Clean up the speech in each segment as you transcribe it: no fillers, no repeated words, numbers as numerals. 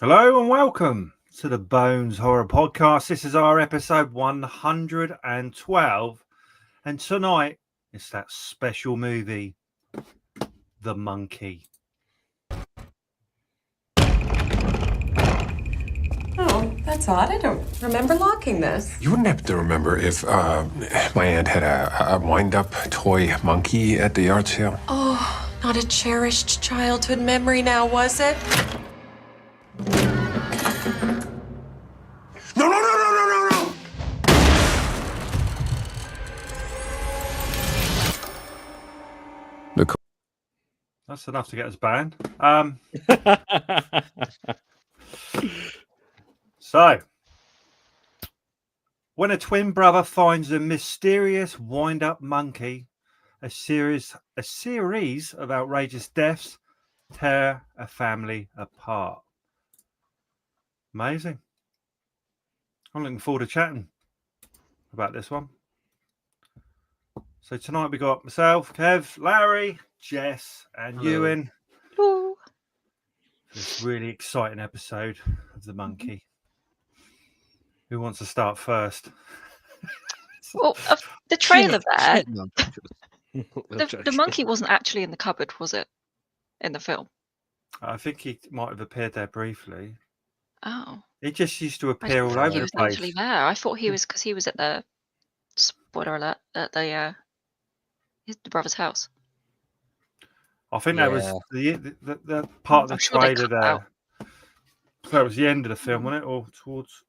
Hello and welcome to the Bones Horror Podcast. This is our episode 112, and tonight it's that special movie, The Monkey. Oh, that's odd. I don't remember locking this. You wouldn't happen to remember if my aunt had a wind-up toy monkey at the yard sale? Oh, not a cherished childhood memory now, was it? No! That's enough to get us banned. So, when a twin brother finds a mysterious wind-up monkey, a series of outrageous deaths tear a family apart. Amazing. I'm looking forward to chatting about this one. So tonight we got myself, Kev, Larry, Jess, and Hello. Ewan. Ooh. This really exciting episode of The Monkey. Who wants to start first? Well, the trailer there, No, the monkey wasn't actually in the cupboard, was it? In the film? I think he might have appeared there briefly. Oh. He just used to I appear didn't all think over he the was place. actually there. I thought he was because he was at the spoiler alert at the brother's house. I think that was the part of the I'm sure they trailer cut there. out. That was the end of the film, wasn't it? Or towards.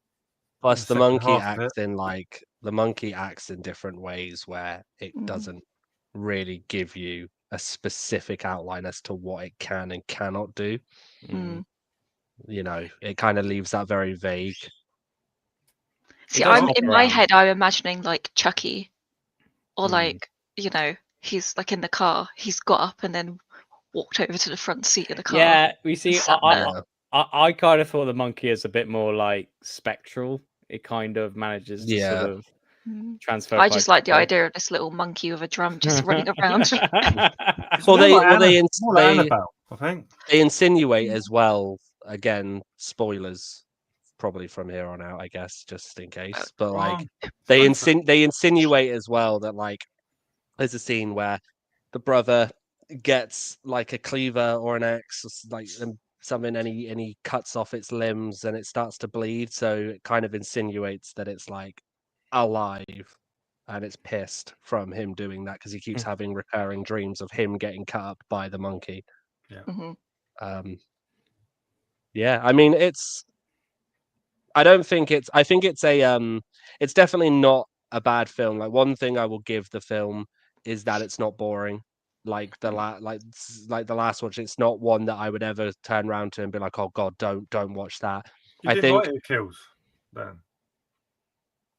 Plus, the second monkey half of acts in different ways where it Mm. doesn't really give you a specific outline as to what it can and cannot do. Mm. You know, it kind of leaves that very vague. See, does I'm hop in my around. head. I'm imagining like Chucky, or Mm. like he's like in the car. He's got up and then walked over to the front seat of the car. Yeah, we see. sat there. I kind of thought the monkey is a bit more like spectral. It kind of manages to Yeah. sort of Mm. transfer. I just quite like the quickly. idea of this little monkey with a drum just running around. Well, they more like Annabelle, I think. they insinuate as well. Again, spoilers probably from here on out, I guess, just in case. But like they insinuate as well that like there's a scene where the brother gets like a cleaver or an axe, like something, and he cuts off its limbs and it starts to bleed. So it kind of insinuates that it's like alive and it's pissed from him doing that because he keeps having recurring dreams of him getting cut up by the monkey. Mhm. Yeah, I mean I think it's it's definitely not a bad film. Like, one thing I will give the film is that it's not boring. Like the last watch, it's not one that I would ever turn around to and be like, "Oh God, don't watch that." You didn't like it kills, then?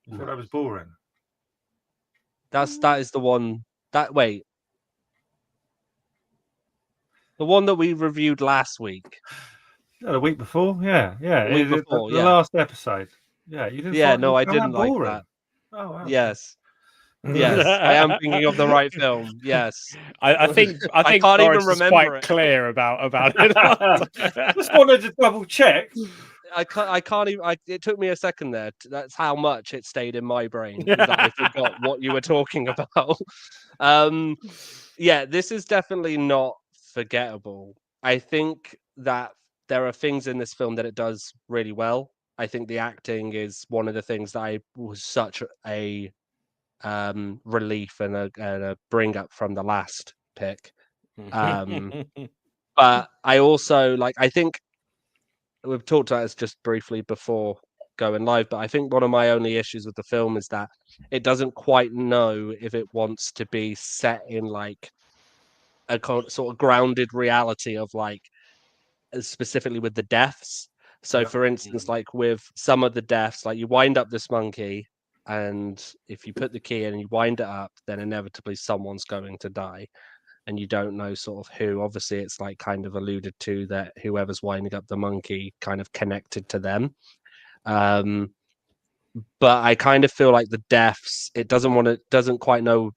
You thought that was boring? That is the one that the one that we reviewed last week. Yeah, the week before? Yeah. The week before, the yeah. last episode. Yeah, you didn't Yeah, find no, I found didn't like boring? that. Oh, wow. Yes, yes, I am thinking of the right film. Yes, I think can't Lawrence even is remember quite it. clear about it. Just wanted to double check. I can't even. It took me a second there. That's how much it stayed in my brain that I forgot what you were talking about. Yeah, this is definitely not forgettable. I think that there are things in this film that it does really well. I think the acting is one of the things that I was such a relief and a bring up from the last pick. But I also I think we've talked about this just briefly before going live, but I think one of my only issues with the film is that it doesn't quite know if it wants to be set in like a sort of grounded reality of like specifically with the deaths. So for instance, like with some of the deaths, like you wind up this monkey, and if you put the key in and you wind it up, then inevitably someone's going to die. And you don't know sort of who. Obviously, it's like kind of alluded to that whoever's winding up the monkey kind of connected to them. But I kind of feel like the deaths, it doesn't quite know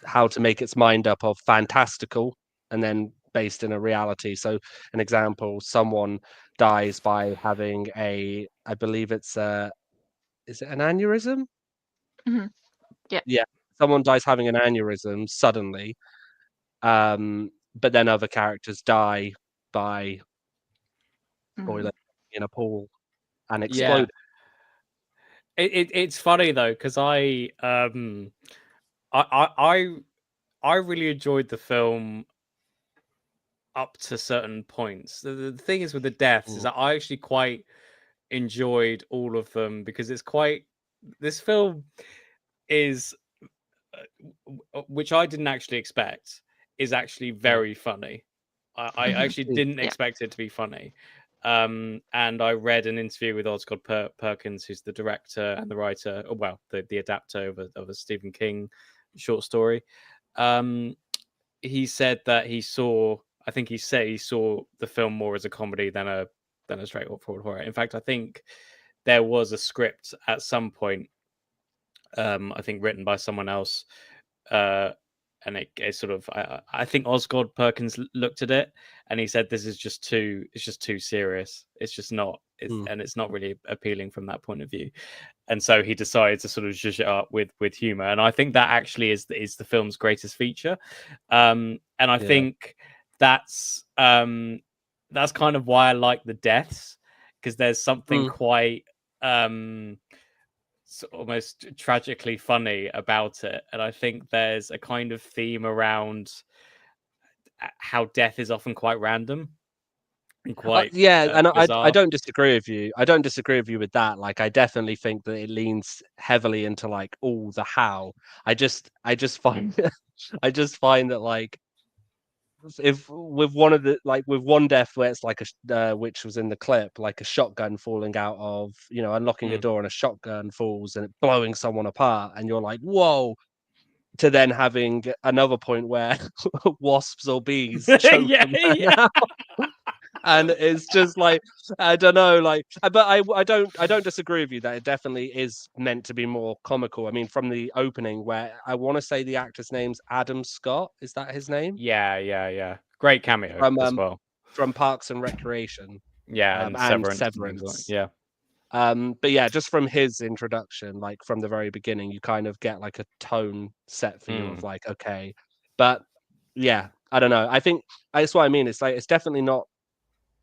how to make its mind up of fantastical and then based in a reality. So an example, someone dies by having I believe it's is it an aneurysm? Mhm. Yeah. Yeah, someone dies having an aneurysm suddenly, but then other characters die by Mm. toilet in a pool and Yeah. explode. It's funny though, because I really enjoyed the film up to certain points. The thing is with the deaths is that I actually quite enjoyed all of them because it's quite this film is which I didn't actually expect is actually very funny. I Mhm. actually didn't Yeah. expect it to be funny. And I read an interview with Osgood Perkins, who's the director and the writer, well, the adapter of a Stephen King short story. He said that I think he said he saw the film more as a comedy than a straightforward horror. In fact, I think there was a script at some point, I think written by someone else, uh, and it sort of I think Osgood Perkins looked at it and he said this is just too serious. It's just not, and it's not really appealing from that point of view. And so he decided to sort of zhuzh it up with humor, and I think that actually is the film's greatest feature. And I think that's kind of why I like the deaths, because there's something quite almost tragically funny about it, and I think there's a kind of theme around how death is often quite random and quite Yeah, and I bizarre. don't disagree with you. I don't disagree with you with that. Like, I definitely think that it leans heavily into like all the how. I just find I just find that like if with one of the like with one death where it's like which was in the clip, like a shotgun falling out of, unlocking a door and a shotgun falls and it blowing someone apart, and you're like, whoa. To then having another point where wasps or bees choke Yeah, a man yeah. out. And it's just like, I don't know, like, but I don't disagree with you that it definitely is meant to be more comical. I mean, from the opening, where I want to say the actor's name's Adam Scott, is that his name? Yeah. Great cameo From as well. from Parks and Recreation, Yeah, and and Severance and things like Severance. yeah. But yeah, just from his introduction, like from the very beginning, you kind of get like a tone set for you of like, okay, but yeah, I don't know. I think that's what I mean. It's like it's definitely not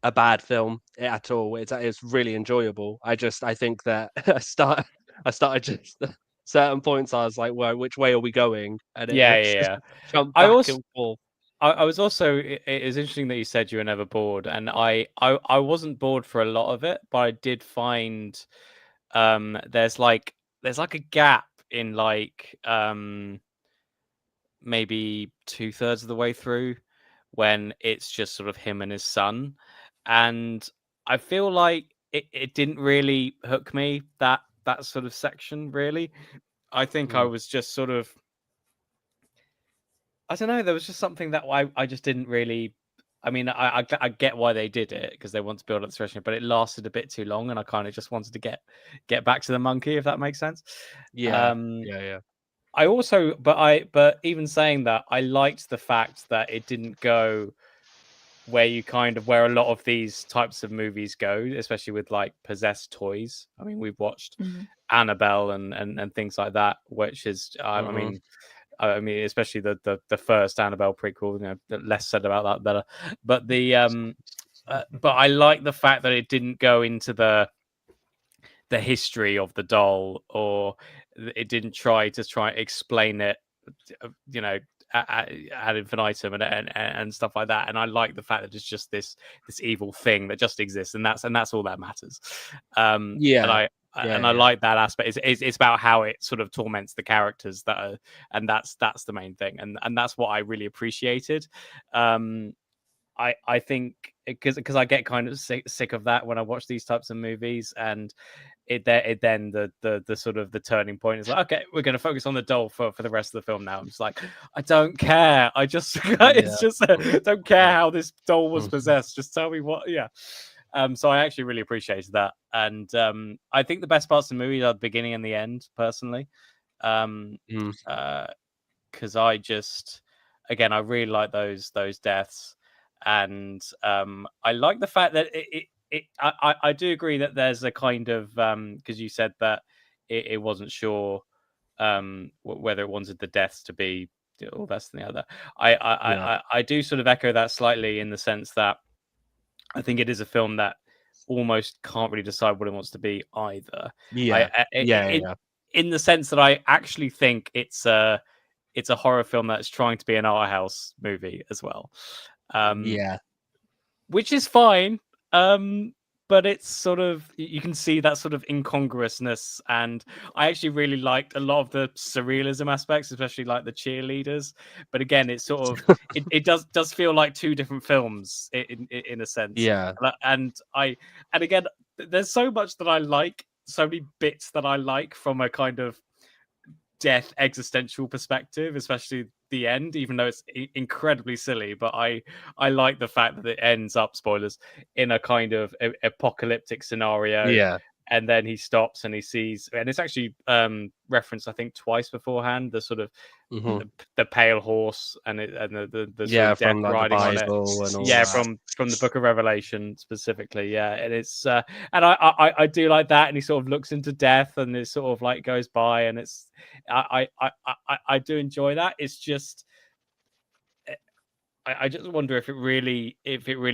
a bad film at all. It's really enjoyable. I think that I started just certain points. I was like, well, which way are we going? And it's just Yeah. jumped I back also and forth. I was also it is interesting that you said you were never bored, and I wasn't bored for a lot of it, but I did find there's like a gap in like maybe 2/3 of the way through when it's just sort of him and his son, and I feel like it didn't really hook me, that sort of section, really. I think I was just sort of, I don't know, there was just something that I just didn't really. I mean, I get why they did it because they want to build up the situation, but it lasted a bit too long, and I kind of just wanted to get back to the monkey, if that makes sense. Yeah, Um, yeah. I also, but even saying that, I liked the fact that it didn't go where a lot of these types of movies go, especially with like possessed toys. I mean, we've watched Mhm. Annabelle and things like that, which is, I mean, especially the first Annabelle prequel. The less said about that, better. But but I like the fact that it didn't go into the history of the doll, or it didn't try to explain it, you know, ad infinitum and stuff like that. And I like the fact that it's just this evil thing that just exists, and that's all that matters. And Yeah, I yeah. like that aspect. It's about how it sort of torments the characters and that's the main thing, and that's what I really appreciated. I think because I get kind of sick of that when I watch these types of movies, and it then the sort of the turning point is like, okay, we're going to focus on the doll for the rest of the film now. I'm just like, I don't care. I just it's just don't care how this doll was possessed. Just tell me what. Yeah. So I actually really appreciated that, and I think the best parts of the movie are the beginning and the end, personally. Because I just, again, I really like those deaths, and I like the fact that I do agree that there's a kind of because you said that it wasn't sure whether it wanted the deaths to be all this and the other. I do sort of echo that slightly in the sense that I think it is a film that almost can't really decide what it wants to be either. In the sense that I actually think it's a horror film that's trying to be an art house movie as well. Which is fine. But it's sort of, you can see that sort of incongruousness, and I actually really liked a lot of the surrealism aspects, especially like the cheerleaders. But again, it's sort of it does feel like two different films in a sense. Yeah. And again, there's so much that I like, so many bits that I like from a kind of death existential perspective, especially the end, even though it's incredibly silly. But I like the fact that it ends up, spoilers, in a kind of apocalyptic scenario, and then he stops and he sees, and it's actually referenced I think twice beforehand, the sort of the pale horse and the sort of death riding on it, from the Book of Revelation specifically, and it's and I do like that, and he sort of looks into death and it sort of like goes by, and it's I do enjoy that. It's just I just wonder if it really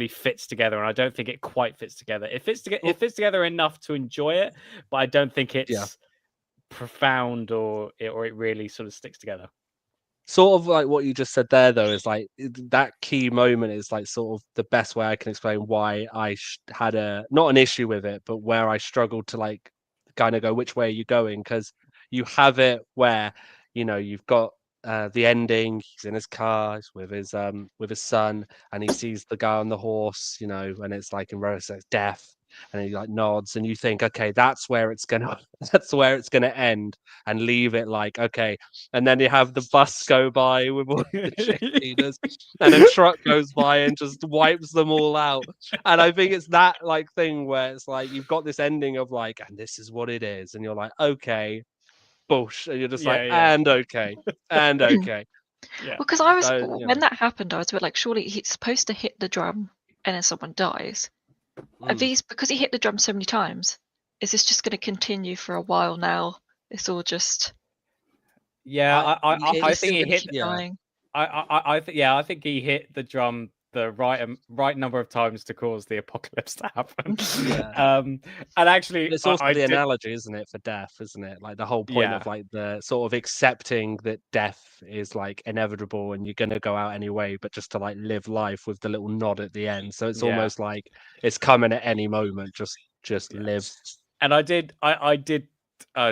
fits together, and I don't think it quite fits together. It fits together enough to enjoy it, but I don't think it's profound or it really sort of sticks together. Sort of like what you just said there, though, is like that key moment is like sort of the best way I can explain why I had not an issue with it, but where I struggled to like kind of go, which way are you going? Because you have it where, you know, you've got the ending, he's in his car, he's with his son, and he sees the guy on the horse, you know, and it's like in reverse, it's death, and he like nods, and you think, okay, that's where it's gonna end, and leave it like, okay. And then you have the bus go by with all the cheerleaders, and a truck goes by and just wipes them all out. And I think it's that like thing where it's like you've got this ending of like, and this is what it is, and you're like, okay, bush, and you're just and okay. Well, because I was when that happened, I was a bit like, surely he's supposed to hit the drum and then someone dies. Are these, because he hit the drum so many times, is this just going to continue for a while now? It's all just I think he hit. Dying. I think he hit the drum the right number of times to cause the apocalypse to happen. And actually, it's also the analogy, isn't it, for death, isn't it? Like the whole point of like the sort of accepting that death is like inevitable and you're going to go out anyway, but just to like live life with the little nod at the end. So it's almost like it's coming at any moment. Just live. And I did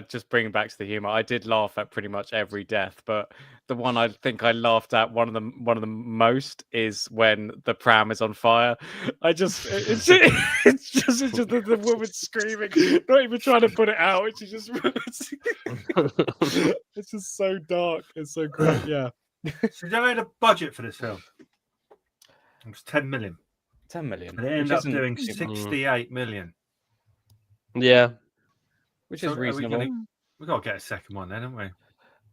just bringing back to the humor, I did laugh at pretty much every death, but the one I think I laughed at one of the most is when the pram is on fire. It's just the woman screaming, not even trying to put it out. She just it's just so dark. It's so great. Yeah. So they made a budget for this film. It was 10 million. 10 million. And it ended up doing 68 million. Yeah. Which is reasonable. We've got to get a second one then, haven't we?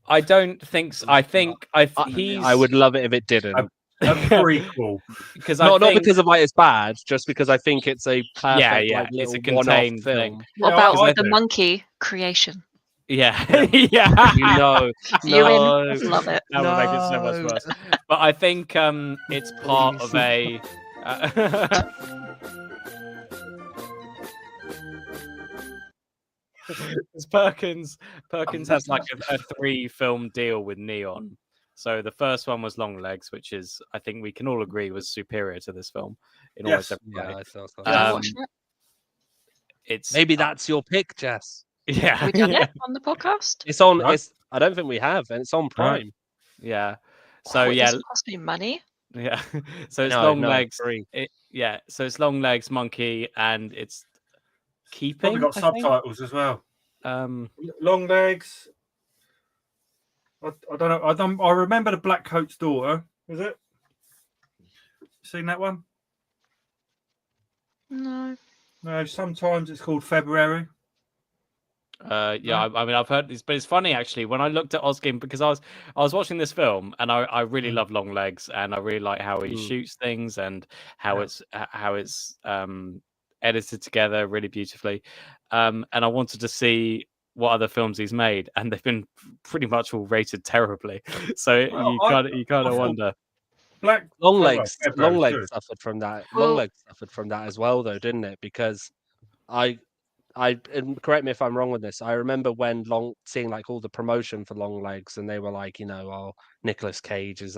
I don't think so. I would love it if it didn't. A prequel. Because not because of like it's bad, just because I think it's a perfect, like, it's a contained film. What about the monkey creation? Yeah. You know. Love it. That would make it so much worse. But I think it's part of a Perkins has like a 3-film deal with Neon. So the first one was Longlegs, which is, I think we can all agree, was superior to this film in almost every way. I thought so. It's maybe that's your pick, Jess. Yeah, have we done it on the podcast? It's on. No. I don't think we have, and it's on Prime. Yeah. So it doesn't cost me money. Yeah. So it's Longlegs. So it's Longlegs, Monkey, and it's Keeping. We've got subtitles as well. Longlegs. I don't know. I remember the Black Coat's daughter. Is it? Seen that one? No. No. Sometimes it's called February. I mean, I've heard this, but it's funny actually. When I looked at Oskin, because I was watching this film, and I really love Longlegs, and I really like how he shoots things and how it's edited together really beautifully. And I wanted to see what other films he's made, and they've been pretty much all rated terribly. So you kind of wonder. Longlegs suffered from that. Longlegs suffered from that as well, though, didn't it? Because and correct me if I'm wrong with this. I remember when seeing like all the promotion for Longlegs, and they were like, Nicolas Cage is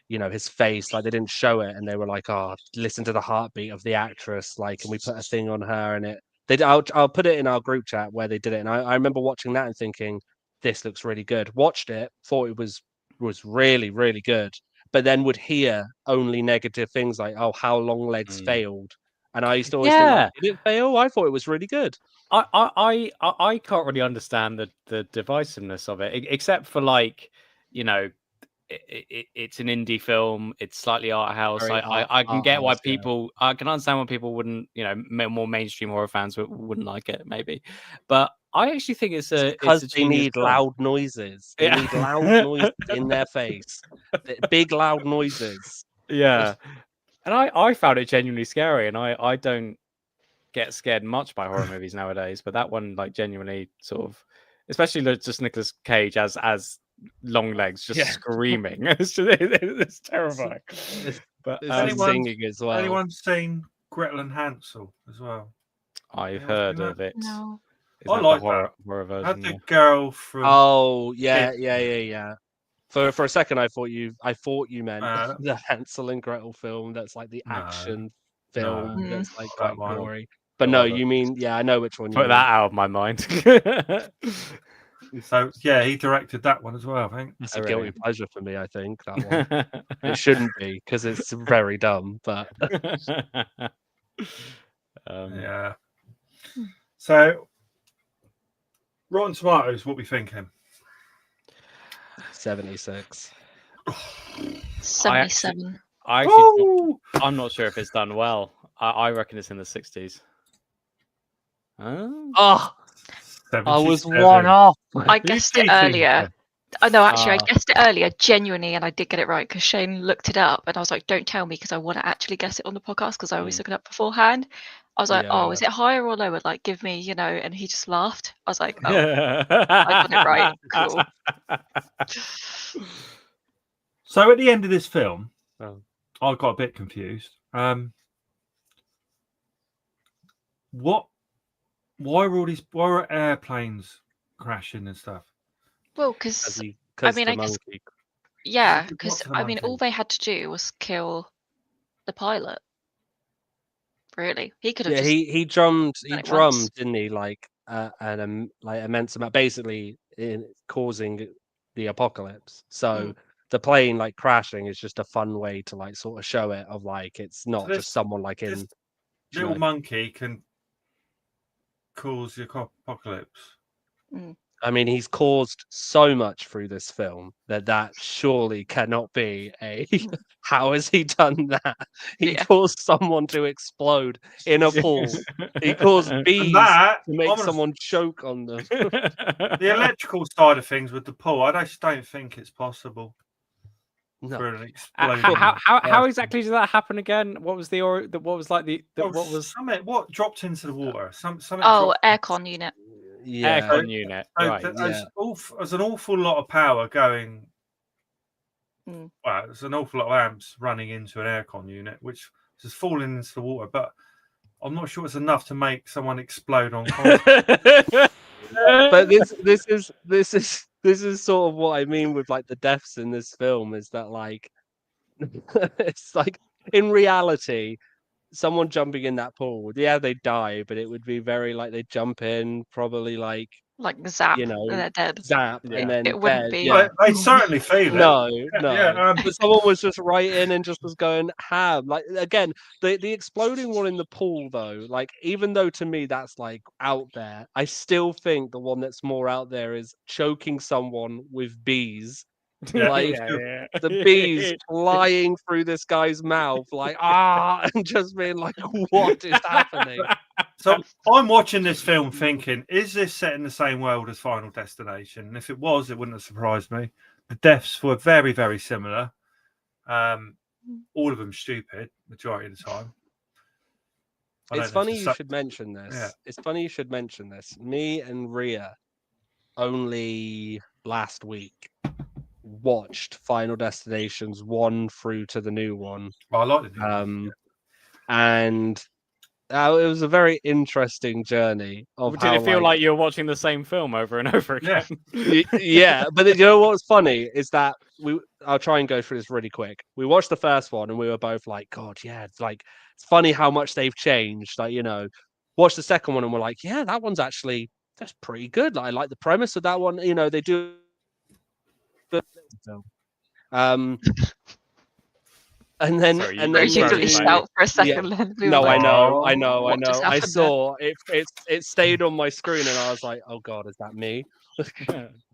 his face, like they didn't show it, and they were like, oh, listen to the heartbeat of the actress, like, and we put a thing on her, and I'll put it in our group chat where they did it, and I remember watching that and thinking, this looks really good. Watched it, thought it was really, really good, but then would hear only negative things like, oh, how Longlegs failed. And I used to always think, like, did it fail? I thought it was really good. I can't really understand the divisiveness of it, except for like, it's an indie film. It's slightly art house. I can get why people. Yeah. I can understand why people wouldn't. More mainstream horror fans wouldn't like it, maybe. But I actually think it's because they need loud noises. They need loud noises in their face. Big loud noises. Yeah. And I found it genuinely scary, and I don't get scared much by horror movies nowadays, but that one, like, genuinely sort of, especially just Nicolas Cage as Longlegs just screaming. It's terrifying. But singing as well. Anyone seen Gretel and Hansel as well? I've heard of it. No. I like horror version. Had the girl from. Oh yeah. For a second, I thought you meant the Hansel and Gretel film. That's like the action film. That's like quite gory. But no, you mean I know which one. Put that out of my mind. So yeah, he directed that one as well. I think it's a guilty pleasure for me. I think that one. It shouldn't be because it's very dumb. But yeah. So Rotten Tomatoes, what we thinking? 76. 77. I'm not sure if it's done well. I reckon it's in the 60s. Oh, I was one off. I guessed it earlier. I guessed it earlier, genuinely, and I did get it right because Shane looked it up, and I was like, "Don't tell me," because I want to actually guess it on the podcast because I always look it up beforehand. I was like, "Oh, is it higher or lower? Like, give me, And he just laughed. I was like, "Oh, I got it right. Cool." So at the end of this film, I got a bit confused. Why are airplanes crashing and stuff? Well, because all they had to do was kill the pilot. Really, he could have. Yeah, he drummed, didn't he? Like an immense amount, basically in causing the apocalypse. So the plane like crashing is just a fun way to like sort of show it of like it's not just someone like in little monkey can cause the apocalypse. I mean, he's caused so much through this film that surely cannot be a. How has he done that? He caused someone to explode in a pool. He caused bees to make someone choke on them. The electrical side of things with the pool, I just don't think it's possible. No. For an explosion. How exactly did that happen again? What was what dropped into the water? Something. Aircon unit. Yeah, aircon unit. Right. There's an awful lot of power going. Well, there's an awful lot of amps running into an aircon unit, which is falling into the water. But I'm not sure it's enough to make someone explode on contact. But this is sort of what I mean with like the deaths in this film is that like it's like in reality someone jumping in that pool, they die, but it would be very like they jump in probably like zap, and they're dead. Zap, and then it wouldn't be. They certainly feel it. No. But someone was just right in and just was going ham. Like again, the exploding one in the pool though, like even though to me that's like out there, I still think the one that's more out there is choking someone with bees. The bees flying through this guy's mouth, like and just being like, what is happening? So I'm watching this film thinking, is this set in the same world as Final Destination? And if it was, it wouldn't have surprised me. The deaths were very, very similar. All of them stupid, majority of the time. It's funny you should mention this. Yeah. It's funny you should mention this. Me and Ria only last week watched Final Destinations 1 through to the new one. Well, I like the new one. And it was a very interesting journey. Did it feel like you were watching the same film over and over again? Yeah, but you know what's funny is that I'll try and go through this really quick. We watched the first one and we were both like, God, yeah, it's funny how much they've changed. Watch the second one and we're like, yeah, that's pretty good. I like the premise of that one. They do. And then you shout for a second. Yeah. No, I know. I saw it. It stayed on my screen, and I was like, "Oh God, is that me?"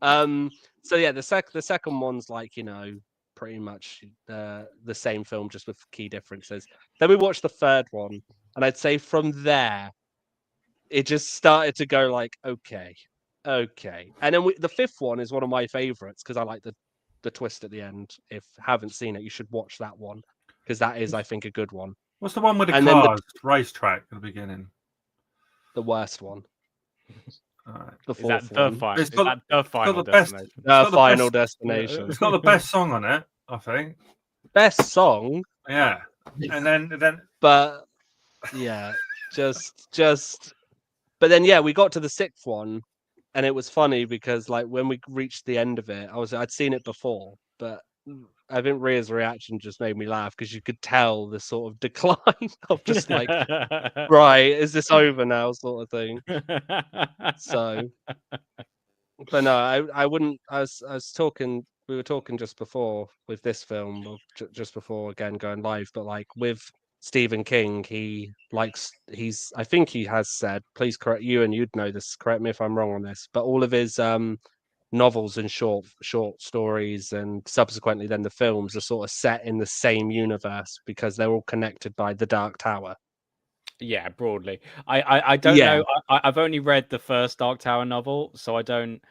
So yeah, the second one's pretty much the same film, just with key differences. Then we watched the third one, and I'd say from there, it just started to go okay, and then the fifth one is one of my favorites because I like the twist at the end. If you haven't seen it, you should watch that one. Because that is, I think, a good one. What's the one with the cars racetrack at the beginning? The worst one. The fourth one. It's got the final destination. The final destination. It's got the best song on it, I think. Best song. Yeah, and then. But yeah, just. But then we got to the sixth one, and it was funny because when we reached the end of it, I'd seen it before, but. I think Ria's reaction just made me laugh because you could tell the sort of decline of just right, is this over now, sort of thing. So, but no, I wouldn't. I was talking. We were talking just before with this film, just before again going live. But with Stephen King, I think he has said. Please correct you, and you'd know this. Correct me if I'm wrong on this. But all of his novels and short stories and subsequently then the films are sort of set in the same universe because they're all connected by the Dark Tower. Yeah, broadly. I don't know. I've only read the first Dark Tower novel, so I don't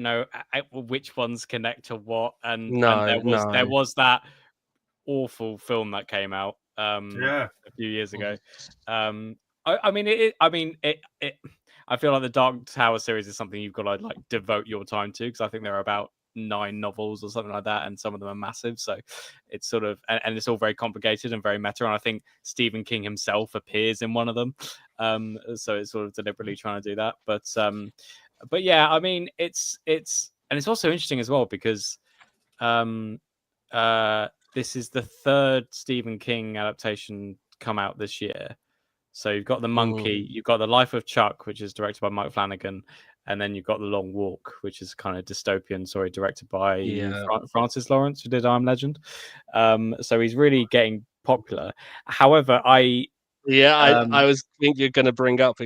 know which ones connect to what. And there was that awful film that came out a few years ago. I feel like the Dark Tower series is something you've got to devote your time to because I think there are about 9 novels or something like that, and some of them are massive. So it's sort of and it's all very complicated and very meta. And I think Stephen King himself appears in one of them, so it's sort of deliberately trying to do that. But yeah, I mean, it's also interesting as well because this is the third Stephen King adaptation come out this year. So you've got The Monkey, you've got The Life of Chuck, which is directed by Mike Flanagan, and then you've got The Long Walk, which is kind of dystopian story directed by Francis Lawrence, who did I Am Legend. So he's really getting popular. However, I was think you're going to bring up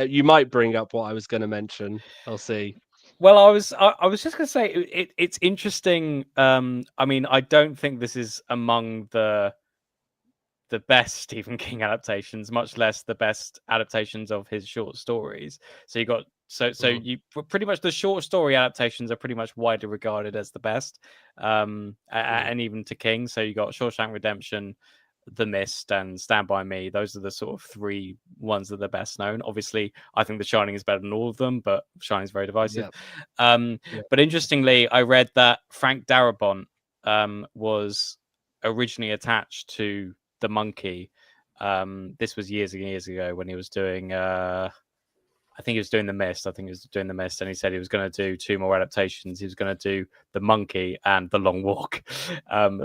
you might bring up what I was going to mention. I'll see. Well, I was just going to say it's interesting. I mean, I don't think this is among the best Stephen King adaptations, much less the best adaptations of his short stories. So you got you pretty much the short story adaptations are pretty much widely regarded as the best, and even to King. So you got Shawshank Redemption, The Mist, and Stand By Me. Those are the sort of 3 ones that are the best known. Obviously, I think The Shining is better than all of them, but Shining is very divisive. But interestingly, I read that Frank Darabont was originally attached to The Monkey. This was years and years ago when he was doing I think he was doing The Mist. And he said he was going to do 2 more adaptations. He was going to do The Monkey and The Long Walk.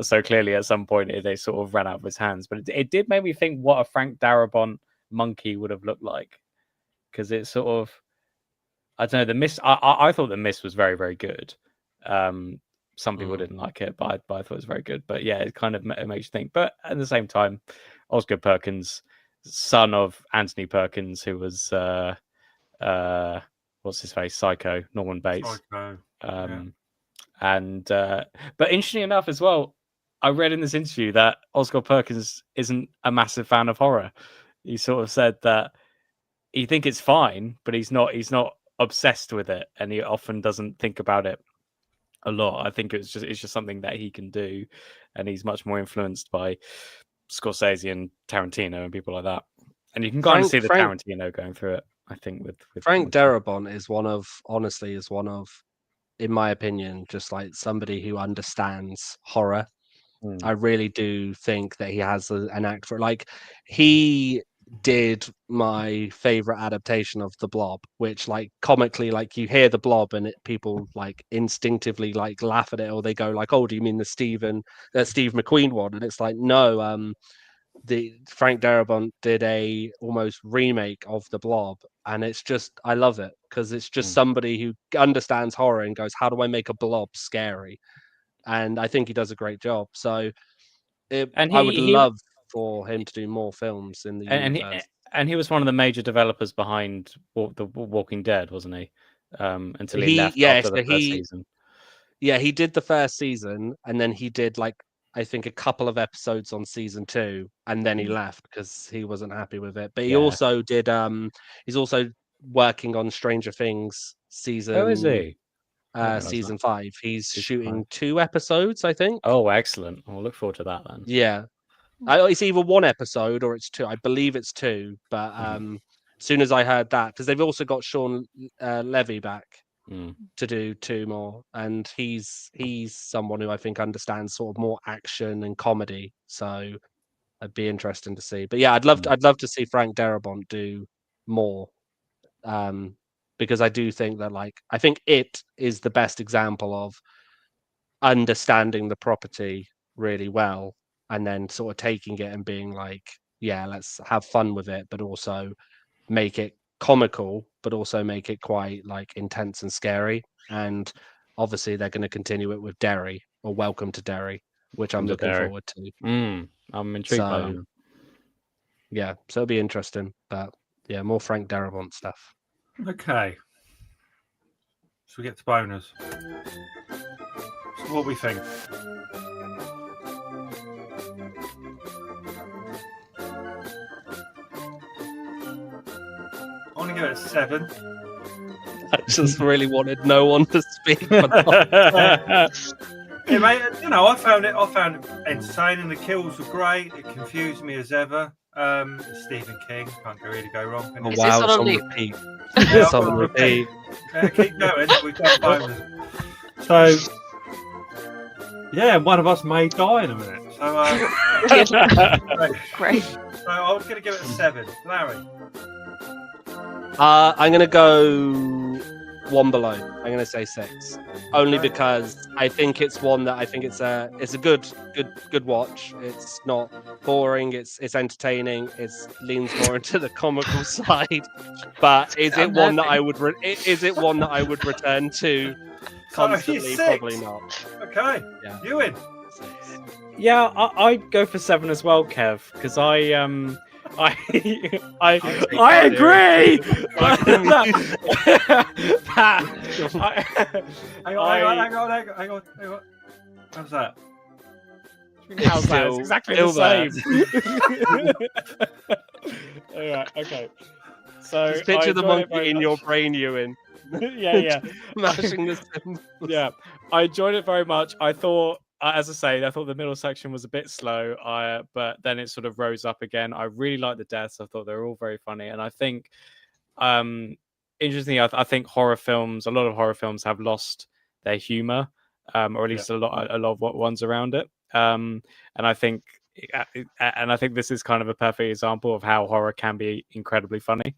So clearly at some point they sort of ran out of his hands. But it did make me think what a Frank Darabont Monkey would have looked like. Because it's sort of, I don't know, The Mist, I thought The Mist was very, very good. Some people didn't like it, but I thought it was very good. But yeah, it kind of makes you think. But at the same time, Osgood Perkins, son of Anthony Perkins, who was what's his face, Psycho, Norman Bates. And but interestingly enough as well, I read in this interview that Osgood Perkins isn't a massive fan of horror. He sort of said that he think it's fine, but he's not obsessed with it, and he often doesn't think about it a lot. I think it's just something that he can do, and he's much more influenced by Scorsese and Tarantino and people like that. And you can kind of see the Tarantino going through it, I think. With Frank Darabont is one of, in my opinion, just like somebody who understands horror. I really do think that he has an knack for it. Like, he did my favorite adaptation of The Blob, which, like, comically, like, you hear The Blob and people like instinctively like laugh at it, or they go like, "Oh, do you mean the Steve McQueen one?" And it's like, no, the Frank Darabont did a almost remake of The Blob, and it's just, I love it because it's just somebody who understands horror and goes, "How do I make a blob scary?" And I think he does a great job. So I would love for him to do more films in the universe. And he was one of the major developers behind the Walking Dead, wasn't he? Until he left after the first season. Yeah, he did the first season, and then he did, like, I think a couple of episodes on season 2, and then he left because he wasn't happy with it. But he also did he's also working on Stranger Things season. Oh, is he? Season 5. He's shooting 2 episodes, I think. Oh, excellent. I'll look forward to that then. Yeah. It's either 1 episode or it's 2. I believe it's 2, but as soon as I heard that, because they've also got Sean Levy back to do 2 more, and he's someone who I think understands sort of more action and comedy, so it'd be interesting to see. But yeah, I'd love to see Frank Darabont do more, because I do think that, like, I think it is the best example of understanding the property really well and then sort of taking it and being like, yeah, let's have fun with it, but also make it comical, but also make it quite like intense and scary. And obviously they're going to continue it with Derry, or Welcome to Derry, which I'm looking forward to. I'm intrigued by that. Yeah, so it'll be interesting. But yeah, more Frank Darabont stuff. Okay. So we get to bonus. So what do we think? I'm going to give it a 7. I just really wanted no one to speak. Yeah, mate, I found it entertaining. The kills were great. It confused me as ever. Stephen King, can't really go wrong. Oh, wow, it's on repeat. It's on repeat. Keep going. We've got bonus. So, yeah, one of us may die in a minute. So, great. So I was going to give it a 7. Larry? I'm going to go 1 below. I'm going to say 6. Only because I think it's one that I think it's a good watch. It's not boring. It's entertaining. It leans more into the comical side. But is it one that I would return to constantly? Probably not. Okay. Yeah. Ewan? Yeah, I'd go for 7 as well, Kev, because I agree. Hang on. How's that? How's that? It's exactly the same. All right, okay. So just picture the monkey in your brain, Ewan. Yeah. Smashing the cymbals. Yeah, I enjoyed it very much. I thought, as I say, I thought the middle section was a bit slow, but then it sort of rose up again. I really liked the deaths. I thought they were all very funny, and I think, interestingly, I think a lot of horror films have lost their humor, or at least a lot of what ones around it. And I think this is kind of a perfect example of how horror can be incredibly funny.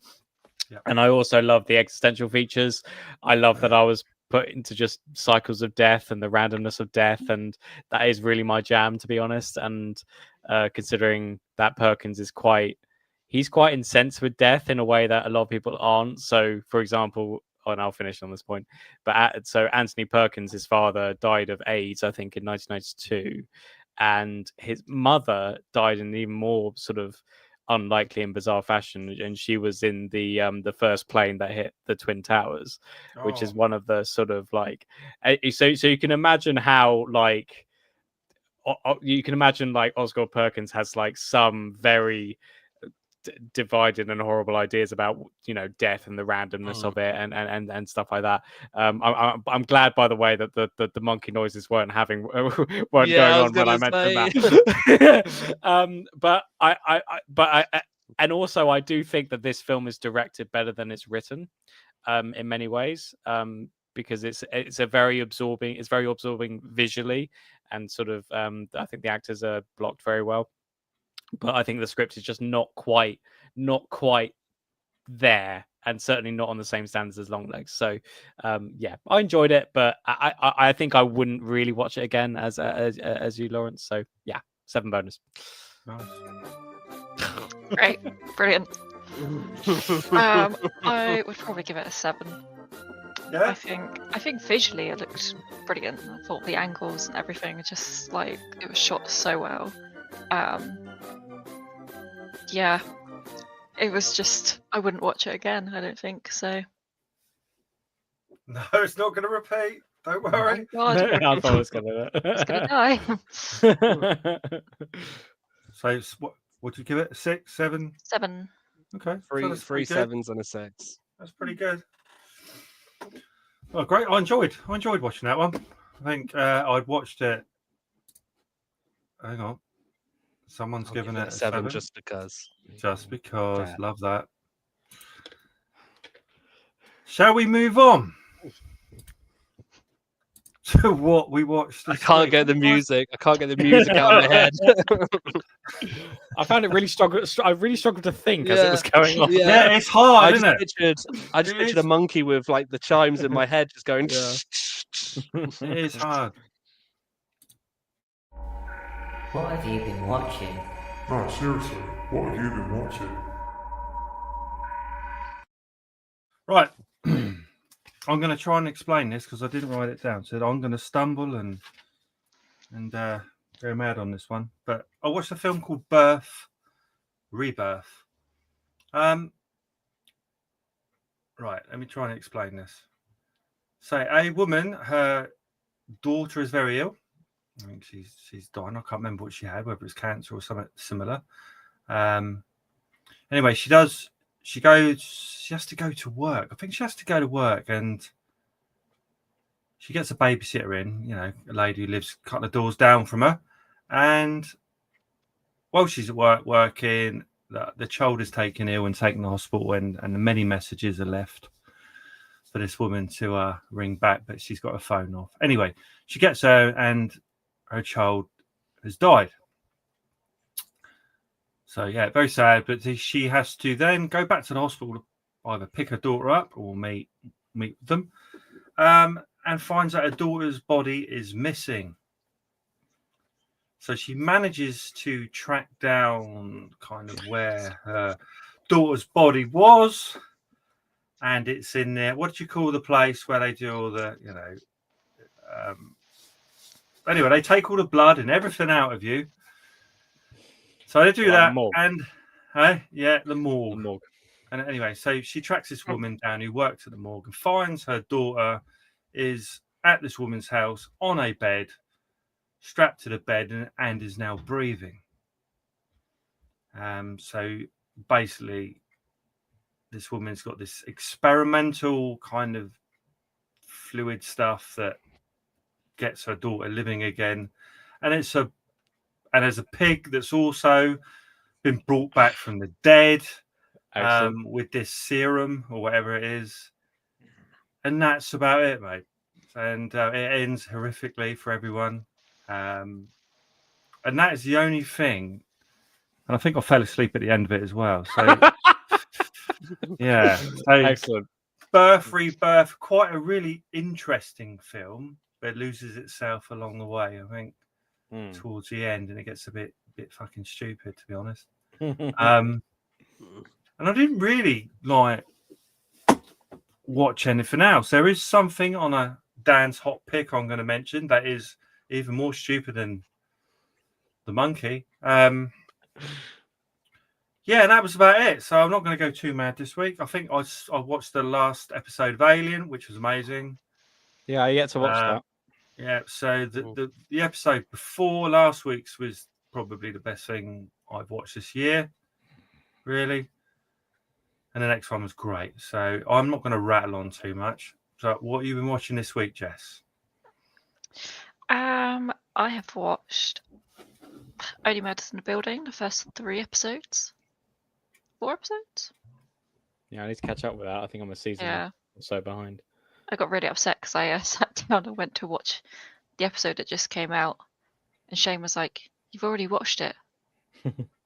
Yeah. And I also love the existential features. I love that I was put into just cycles of death and the randomness of death, and that is really my jam, to be honest. And considering that Perkins is he's quite incensed with death in a way that a lot of people aren't. So, for example, and I'll finish on this point, but so Anthony Perkins, his father, died of AIDS, I think, in 1992, and his mother died in an even more sort of unlikely and bizarre fashion, and she was in the first plane that hit the Twin Towers, which is one of the sort of like, so you can imagine how like Osgood Perkins has like some very divided and horrible ideas about death and the randomness of it and stuff like that. I'm glad, by the way, that the monkey noises weren't going on when I mentioned that. But And also, I do think that this film is directed better than it's written, in many ways, because it's very absorbing visually, and sort of I think the actors are blocked very well, but I think the script is just not quite there, and certainly not on the same standards as Longlegs. So yeah, I enjoyed it, but I think I wouldn't really watch it again as you, Lawrence. So yeah, 7 bonus. Nice. Great, brilliant. I would probably give it a 7. Yeah. I think visually it looked brilliant. I thought the angles and everything, just like it was shot so well. Yeah, it was just, I wouldn't watch it again, I don't think so. No, it's not going to repeat. Don't worry. Oh, God. I thought it was going to. It's gonna die. So what do you give it? 6, 7? 7. Okay. Three 7s and a 6. That's pretty good. Oh, great! I enjoyed watching that one. I think I'd watched it. Hang on, someone's given it a 7 just because. Just because, Yeah. love that. Shall we move on to what we watched? I can't get the music. I can't get the music out of my head. I found it really struggled. I really struggled to think as it was going on. Yeah, it's hard, isn't it? I just pictured a monkey with like the chimes in my head, just going. It is hard. What have you been watching? No, seriously, what have you been watching? Right. I'm going to try and explain this because I didn't write it down. So I'm going to stumble and go mad on this one. But I watched a film called Rebirth. Right, let me try and explain this. So a woman, her daughter is very ill. I think she's dying. I can't remember what she had, whether it's cancer or something similar. Anyway, she has to go to work. I think she has to go to work, and she gets a babysitter in, a lady who lives a couple of doors down from her. And while she's at work working, the child is taken ill and taken to the hospital, and many messages are left for this woman to ring back, but she's got her phone off. Anyway, she gets her, and her child has died. So yeah, very sad. But she has to then go back to the hospital to either pick her daughter up or meet with them, and finds that her daughter's body is missing. So she manages to track down kind of where her daughter's body was, and it's in there. What do you call the place where they do all the, anyway, they take all the blood and everything out of you. So they do that, morgue. and the morgue. And anyway, so she tracks this woman down who works at the morgue and finds her daughter is at this woman's house on a bed, strapped to the bed, and is now breathing. So basically, this woman's got this experimental kind of fluid stuff that gets her daughter living again, and there's a pig that's also been brought back from the dead with this serum or whatever it is, and that's about it, mate. And it ends horrifically for everyone, and that is the only thing. And I think I fell asleep at the end of it as well. So yeah, so excellent. Rebirth, quite a really interesting film, but it loses itself along the way, I think, towards the end, and it gets a bit fucking stupid, to be honest. And I didn't really watch anything else. There is something on a Dan's hot pick I'm going to mention that is even more stupid than the monkey. Yeah, and that was about it. So I'm not going to go too mad this week. I think I watched the last episode of Alien, which was amazing. Yeah, I yet to watch that. Yeah, so the episode before last week's was probably the best thing I've watched this year, really. And the next one was great. So I'm not going to rattle on too much. So what have you been watching this week, Jess? I have watched Only Murders in the Building, the first 3 episodes. 4 episodes. Yeah, I need to catch up with that. I think I'm a season or so behind. I got really upset because I sat down and went to watch the episode that just came out, and Shane was like, "You've already watched it."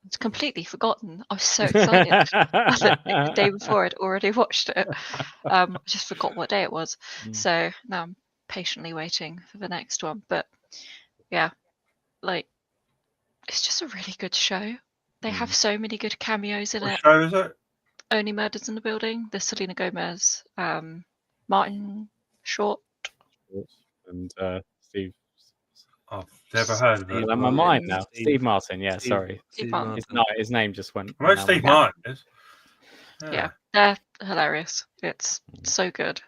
It's completely forgotten. I was so excited. The day before, I'd already watched it. Just forgot what day it was. So now I'm patiently waiting for the next one. But yeah, like, it's just a really good show. They have so many good cameos in What it. show is it? Only Murders in the Building. There's Selena Gomez, Martin Short, and Steve. I've never heard of it. I'm on my mind now. Steve Martin. Yeah, sorry. Steve Martin. His name just went. I know Steve Martin is. Yeah, they're hilarious. It's so good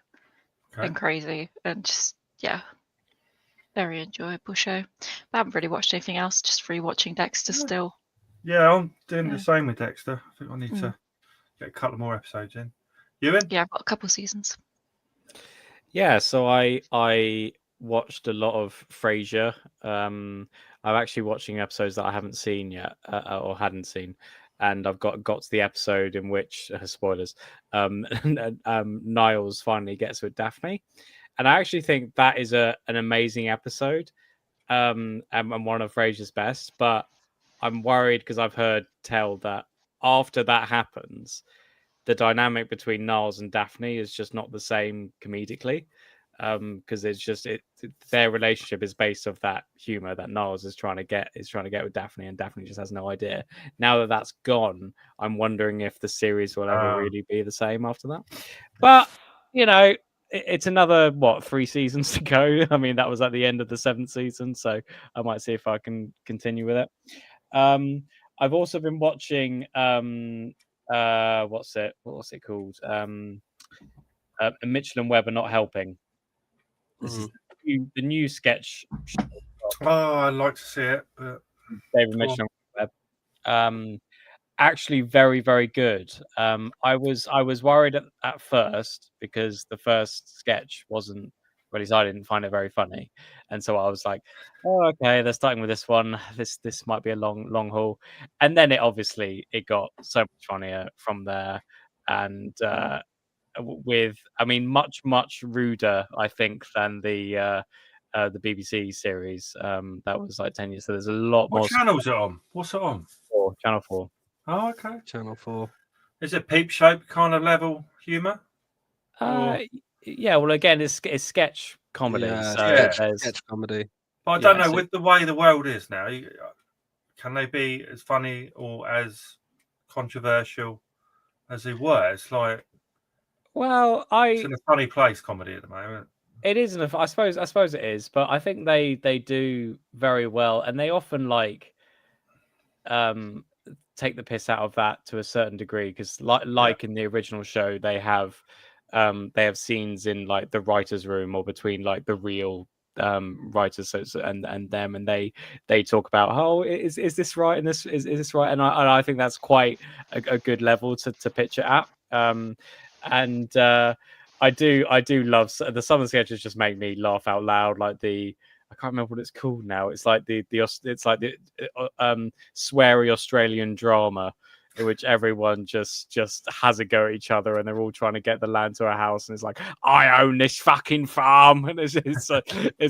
and crazy, and just very enjoyable show. I haven't really watched anything else. Just rewatching Dexter still. Yeah, I'm doing the same with Dexter. I think I need to get a couple more episodes in. You in? Yeah, I've got a couple seasons. Yeah, so I watched a lot of Frasier. I'm actually watching episodes that I haven't seen yet or hadn't seen, and I've got to the episode in which spoilers. Niles finally gets with Daphne, and I actually think that is an amazing episode, and one of Frasier's best. But I'm worried because I've heard tell that after that happens, the dynamic between Niles and Daphne is just not the same comedically, because it's just their relationship is based off that humor that Niles is trying to get with Daphne, and Daphne just has no idea. Now that that's gone, I'm wondering if the series will ever really be the same after that. But it's another 3 seasons to go. I mean, that was at the end of the 7th season, so I might see if I can continue with it. I've also been watching what's it called? Mitchell and Webb Are Not Helping. This is the new sketch. Oh, I'd like to see it, but David Mitchell and Webb. Actually, very, very good. I was worried at first because the first sketch wasn't. Well, at least I didn't find it very funny, and so I was like, "Oh, okay, they're starting with this one. This might be a long haul." And then it got so much funnier from there, and much ruder, I think, than the BBC series that was like 10 years. So there's a lot more. What channel is it on? What's it on? Channel 4. Oh, okay. Channel 4. Is it Peep Show kind of level humour? Yeah, well, again, it's sketch comedy. Yeah, sketch comedy. But I don't know, with the way the world is now, can they be as funny or as controversial as they were? It's like, it's in a funny place, comedy at the moment. It is, I suppose it is, but I think they do very well, and they often take the piss out of that to a certain degree, because in the original show, they have scenes in like the writers' room or between like the real writers and them, and they talk about, is this right, and is this right, and I think that's quite a good level to pitch it at, and I do love some of the sketches. Just make me laugh out loud, like I can't remember what it's called now. It's like the sweary Australian drama, in which everyone just has a go at each other, and they're all trying to get the land to a house, and it's like, I own this fucking farm, and it's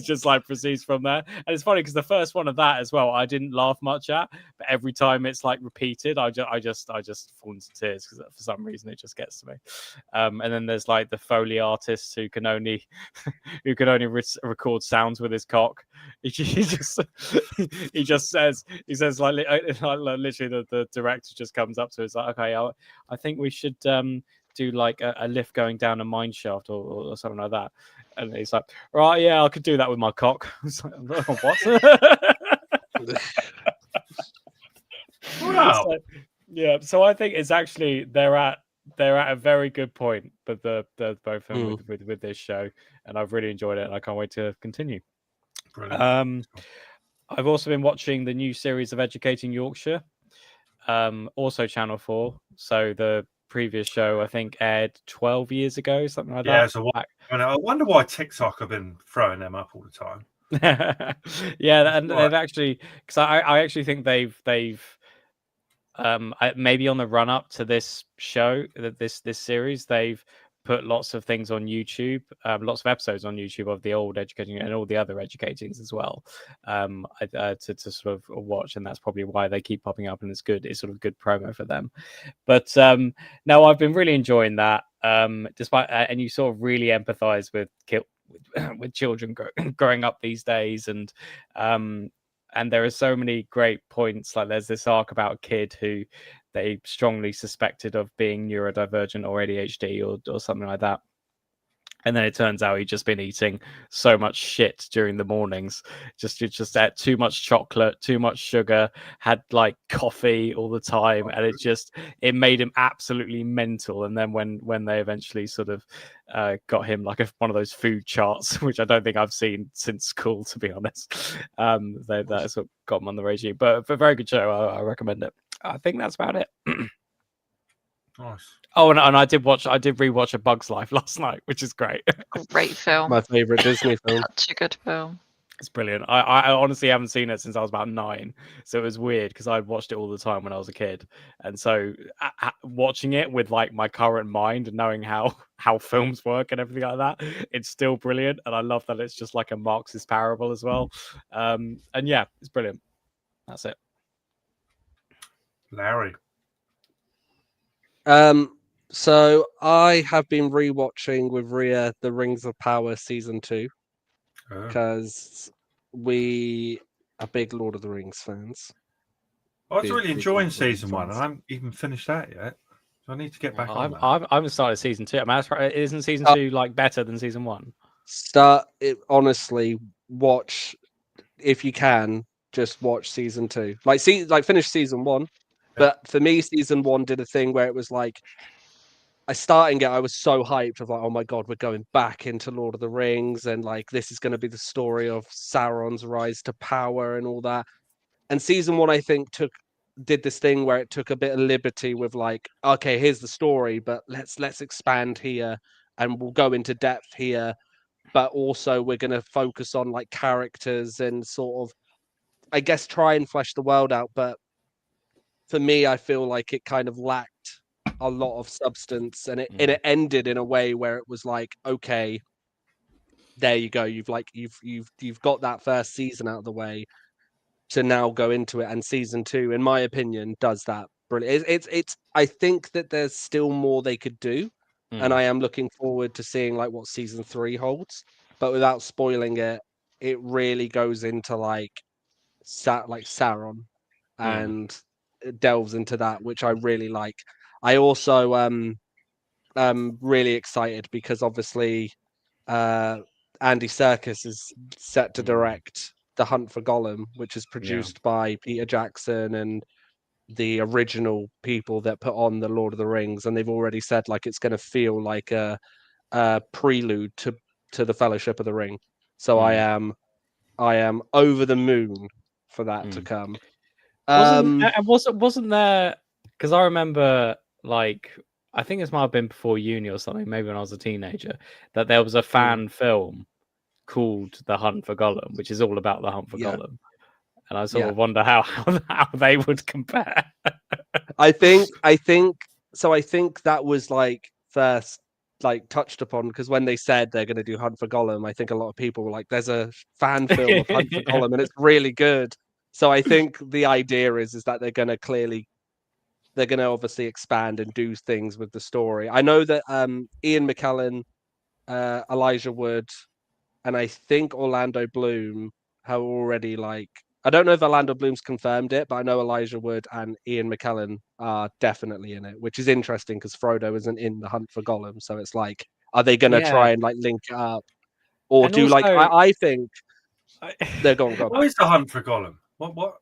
just like proceeds from there. And it's funny because the first one of that as well, I didn't laugh much at, but every time it's like repeated, I just fall into tears because for some reason it just gets to me. And then there's like the Foley artist who can only record sounds with his cock. He just says like literally the director just comes up to us like, okay, I think we should do like a lift going down a mine shaft or something like that, and he's like, right, yeah, I could do that with my cock. It's like, oh, what? Wow. So I think it's actually they're at a very good point, but the both of them with this show, and I've really enjoyed it, and I can't wait to continue. Brilliant. I've also been watching the new series of Educating Yorkshire, also Channel 4. So the previous show, I think, aired 12 years ago, something like that. So I wonder why TikTok have been throwing them up all the time. Yeah, and they've actually, because I actually think they've maybe on the run up to this show, this series, they've put lots of things on YouTube, lots of episodes on YouTube of the old educating and all the other educatings as well, to sort of watch, and that's probably why they keep popping up, and it's good. It's sort of good promo for them. But no, I've been really enjoying that. Despite and you sort of really empathize with children growing up these days, and there are so many great points. Like there's this arc about a kid who they strongly suspected of being neurodivergent or ADHD or something like that. And then it turns out he'd just been eating so much shit during the mornings. Just ate too much chocolate, too much sugar, had like coffee all the time, and it made him absolutely mental. And then when they eventually sort of got him like one of those food charts, which I don't think I've seen since school, to be honest, that sort of got him on the regime. But very good show. I recommend it. I think that's about it. Nice. Oh, and I did rewatch A Bug's Life last night, which is great. Great film. My favorite Disney film. Such a good film. It's brilliant. I honestly haven't seen it since I was about 9, so it was weird because I'd watched it all the time when I was a kid, and so watching it with like my current mind and knowing how films work and everything like that, it's still brilliant, and I love that it's just like a Marxist parable as well. And yeah, it's brilliant. That's it. Larry. So I have been rewatching with Ria The Rings of Power season 2 because we are big Lord of the Rings fans. I was really enjoying season 1, and I haven't even finished that yet. So I need to get back on that. I haven't started season 2. I mean, isn't season 2 like better than season 1? Start it honestly. Watch if you can. Just watch season 2. Finish season 1. But for me, season 1 did a thing where it was like, I was so hyped of like, oh my God, we're going back into Lord of the Rings. And like, this is going to be the story of Sauron's rise to power and all that. And season 1, I think, did this thing where it took a bit of liberty with like, okay, here's the story, but let's expand here and we'll go into depth here. But also we're going to focus on like characters and sort of, I guess, try and flesh the world out. But for me, I feel like it kind of lacked a lot of substance, and it ended in a way where it was like, okay, there you go. You've got that first season out of the way to now go into it, and season 2, in my opinion, does that brilliant. It's I think that there's still more they could do, and I am looking forward to seeing like what season 3 holds. But without spoiling it, it really goes into like Sauron and delves into that, which I really like. I also really excited because obviously Andy Serkis is set to direct The Hunt for Gollum, which is produced by Peter Jackson and the original people that put on the Lord of the Rings, and they've already said like it's going to feel like a prelude to the Fellowship of the Ring. So I am over the moon for that to come. Wasn't there? Because I remember, like, I think this might have been before uni or something, maybe when I was a teenager, that there was a fan film called The Hunt for Gollum, which is all about the hunt for Gollum. And I sort of wonder how they would compare. I think that was like first like touched upon, because when they said they're going to do Hunt for Gollum, I think a lot of people were like, there's a fan film of Hunt for Gollum and it's really good. So I think the idea is that they're going to obviously expand and do things with the story. I know that Ian McKellen, Elijah Wood, and I think Orlando Bloom have already I don't know if Orlando Bloom's confirmed it, but I know Elijah Wood and Ian McKellen are definitely in it, which is interesting because Frodo isn't in The Hunt for Gollum. So it's like, are they going to try and like link it up, or and do also, I think they're going. What is The Hunt for Gollum? What?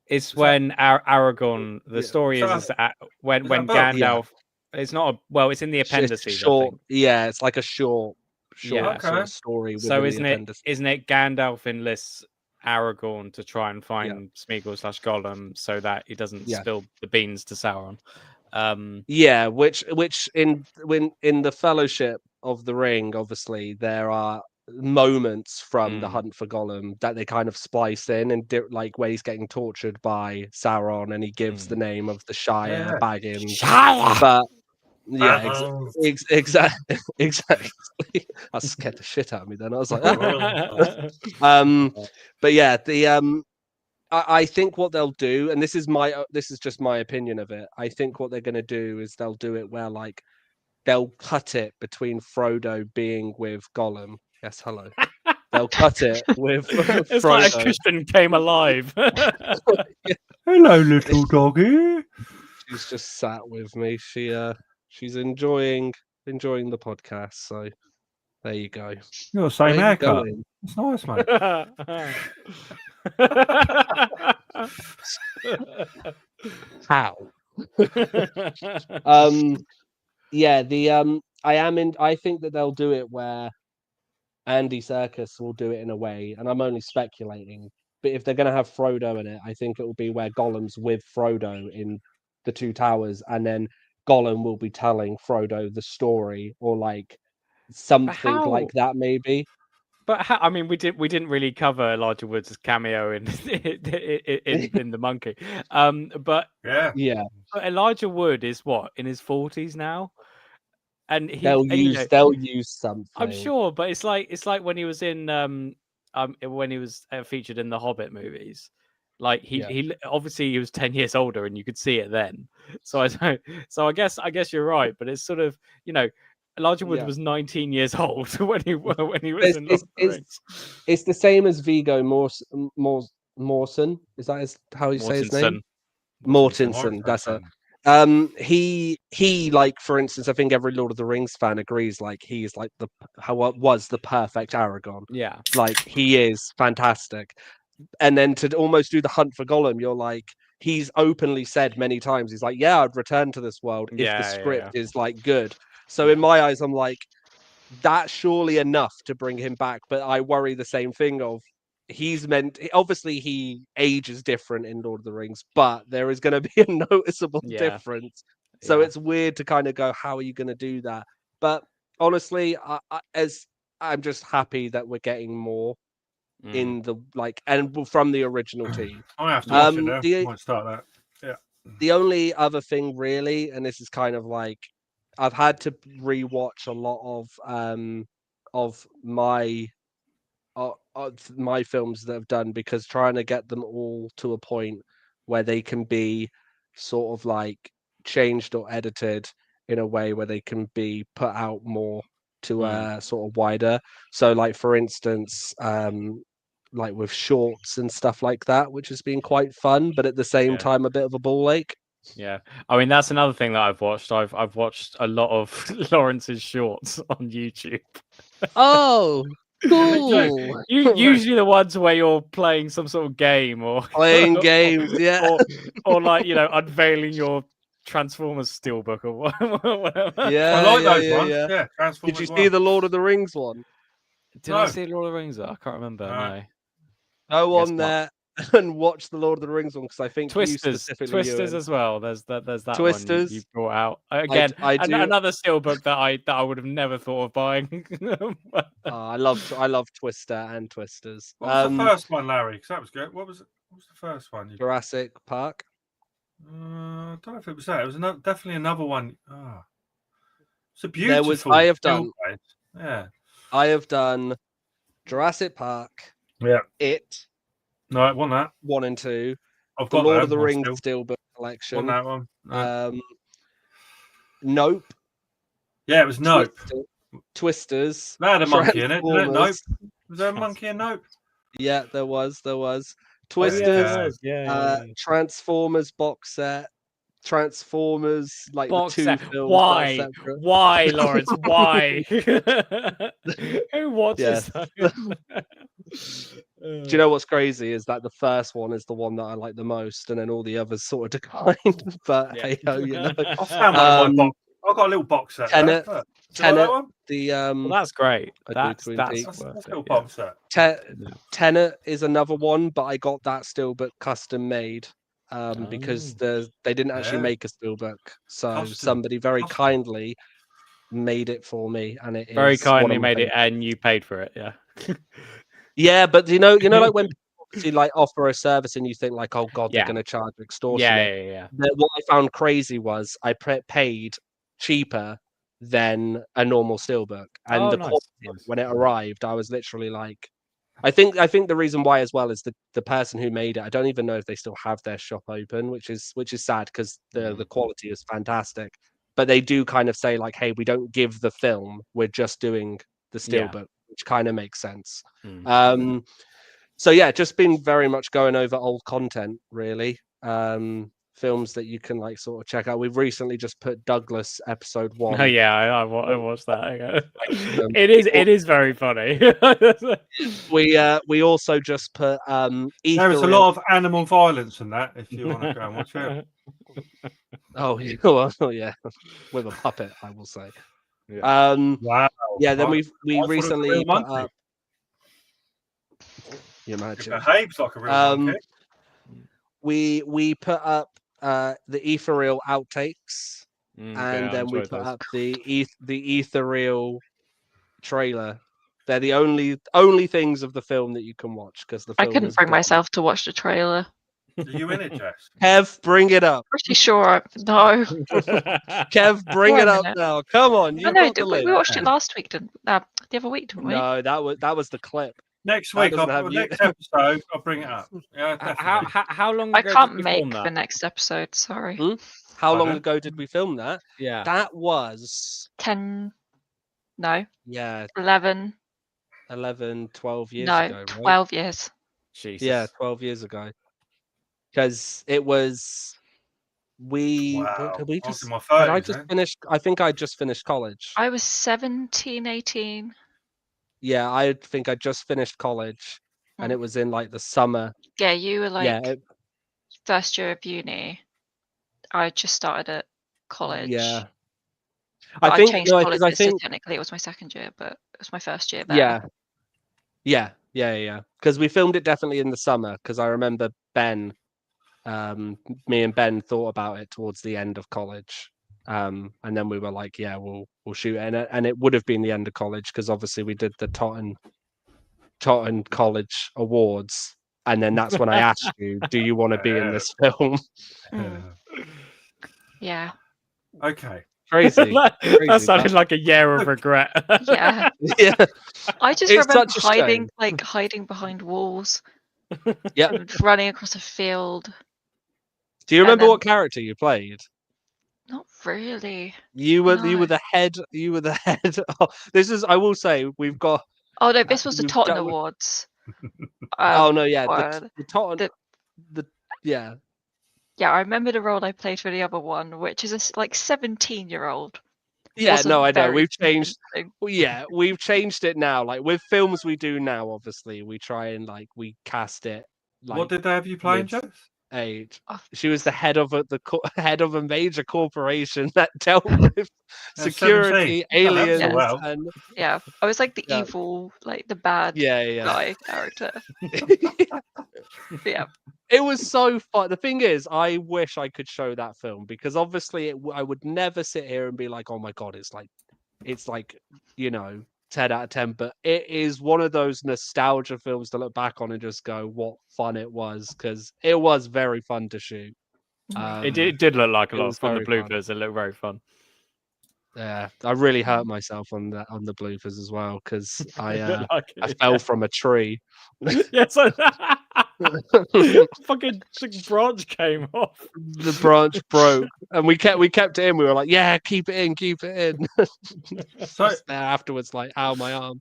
It's when Aragorn. The story is when Gandalf. Yeah. It's not it's in the appendices. Short, it's like a short sort of story. So isn't it Gandalf enlists Aragorn to try and find Smeagol / Gollum so that he doesn't spill the beans to Sauron. Which in the Fellowship of the Ring, obviously there are moments from The Hunt for Gollum that they kind of splice in, and like where he's getting tortured by Sauron and he gives the name of the Shire, Baggins. But yeah, exactly. That scared the shit out of me then. I was like, but yeah, I think what they'll do, and this is just my opinion of it. I think what they're going to do is they'll do it where like they'll cut it between Frodo being with Gollum. Yes, hello. They'll cut it with it's Frodo. like a cushion came alive. Hello, little doggy. She's just sat with me. She's enjoying the podcast. So there you go. You're the same haircut. It's nice, mate. How? Yeah, I think that they'll do it where Andy Serkis will do it in a way, and I'm only speculating, but if they're going to have Frodo in it, I think it will be where Gollum's with Frodo in the Two Towers, and then Gollum will be telling Frodo the story, or like something like that, maybe. But I mean, we didn't really cover Elijah Wood's cameo in the Monkey, but yeah. But Elijah Wood is what, in his 40s now, and they'll use something. I'm sure, but it's like when he was in when he was featured in the Hobbit movies, like he obviously he was 10 years older, and you could see it then. So I guess you're right, but it's sort of, Elijah Wood was 19 years old when he was in Lord of the Rings. It's the same as Viggo Mortensen. Is that how you say his name? Mortensen. That's it. He like, for instance, I think every Lord of the Rings fan agrees, like he's like was the perfect Aragorn. Yeah, like he is fantastic. And then to almost do the Hunt for Gollum, you're like, he's openly said many times, he's like, yeah, I'd return to this world if the script is like good. So in my eyes, I'm like, that's surely enough to bring him back. But I worry the same thing of, obviously he ages different in Lord of the Rings, but there is going to be a noticeable difference. So it's weird to kind of go, how are you going to do that? But honestly, I'm just happy that we're getting more in the and from the original team. I have to watch it now. I might start that. Yeah. The only other thing really, and this is kind of like, I've had to rewatch a lot of my films that I've done, because trying to get them all to a point where they can be sort of like changed or edited in a way where they can be put out more to a sort of wider. So like, for instance, like with shorts and stuff like that, which has been quite fun, but at the same time a bit of a ball ache. Yeah, I mean, that's another thing that I've watched. I've watched a lot of Lawrence's shorts on YouTube. Oh, cool. Usually the ones where you're playing some sort of game or playing games, or like, unveiling your Transformers steelbook or whatever. Yeah, I like those ones. Yeah, Transformers. Did you see the Lord of the Rings one? Did I see Lord of the Rings? I can't remember. No. Go on there and watch the Lord of the Rings one, because I think Twisters as well. There's that Twisters one you brought out again. Another steelbook that I would have never thought of buying. I love Twister and Twisters. What was the first one, Larry? Because that was good. What was the first one? Jurassic Park. I don't know if it was that. It was definitely another one. It's a beautiful. I have done. Yeah. I have done Jurassic Park. Yeah. It. No, I want that. 1 and 2. I've got the Lord of the Rings steelbook collection. Want that one? No. Nope. Yeah, it was Nope. Twisters. That had a monkey in it, didn't it? Nope. Was there a monkey in Nope? Yeah, there was. Twisters. Yeah. Transformers box set. Transformers, like box the 2 set. films. Why, Lawrence? Why? Who watches that? Do you know what's crazy is that the first one is the one that I like the most, and then all the others sort of declined. But hey ho, I found one in my box. I've got a little box set. Tenet. Well, that's great. That's still box set. Tenet is another one, but I got that steelbook custom made. Because they didn't actually make a steelbook, so somebody very kindly made it for me, and it very is kindly made it, and you paid for it. Yeah. Yeah, but you know, like when people obviously like offer a service, and you think like, oh god, they're Yeah. going to charge extortionate. Yeah. What I found crazy was I paid cheaper than a normal steelbook, and the quality when it arrived, I was literally like, I think the reason why as well is the person who made it. I don't even know if they still have their shop open, which is sad because the quality is fantastic. But they do kind of say like, hey, we don't give the film, we're just doing the steelbook, which kind of makes sense. So yeah, just been very much going over old content, really. Films that you can like sort of check out. We've recently just put Douglas episode 1. Oh yeah, I watched that. It is very funny. We also just put There is a lot of animal violence in that. If you want to go and watch it. Oh yeah, with a puppet, I will say. Yeah. Wow. Yeah. Then we recently put up. You imagine. It behaves like a real monkey. We put up the ethereal outtakes, and then we put up the ethereal trailer. They're the only things of the film that you can watch because the film I couldn't bring myself to watch the trailer. Are you in it, Jess? Kev, bring it up. Pretty sure. No. Kev, bring it up now. Come on. We watched it last week, the other week, didn't we? No, that was the clip. Next week, next episode, I'll bring it up. Yeah, how long? I can't make the next episode. Sorry. How long ago did we film that? Yeah, that was 10. No. Yeah. 11, 12 years no, ago. Right? 12 years. Jesus. Yeah, 12 years ago. Because it was we just my 30s, I just finished. I think I just finished college. I was 17, 18. Yeah, I think I just finished college, and it was in like the summer. Yeah, you were like first year of uni. I just started at college. Yeah, I changed colleges. I think technically it was my second year, but it was my first year there. Yeah. Because we filmed it definitely in the summer. Because I remember Ben, me and Ben thought about it towards the end of college. And then we were like, yeah, we'll shoot it. And it would have been the end of college because obviously we did the Totten College Awards. And then that's when I asked you, do you want to be in this film? Yeah. Okay. Crazy. That sounded like a year of regret. Yeah. I just remember hiding behind walls. Yeah. Running across a field. Do you remember what character you played? Not really. You were the head. You were the head. This is. I will say we've got. Oh no! This was the Totten Awards. Oh no! Yeah, the Totten. Yeah. Yeah, I remember the role I played for the other one, which is a 17-year-old. Yeah, no, I know. We've changed. Yeah, we've changed it now. Like with films we do now, obviously we try and we cast it. What did they have you playing, Jess? Age. She was the head of a major corporation that dealt with security, aliens, and I was like the evil, like the bad guy character. Yeah. It was so fun. The thing is, I wish I could show that film because obviously I would never sit here and be like, oh my god, it's like 10 out of 10, but it is one of those nostalgia films to look back on and just go, what fun it was, because it was very fun to shoot. It did look like a lot of fun. The bloopers, it looked very fun. Yeah, I really hurt myself on the bloopers as well because I fell from a tree. Yes, fucking branch came off. The branch broke, and we kept it in. We were like, "Yeah, keep it in." So afterwards, like, ow, my arm.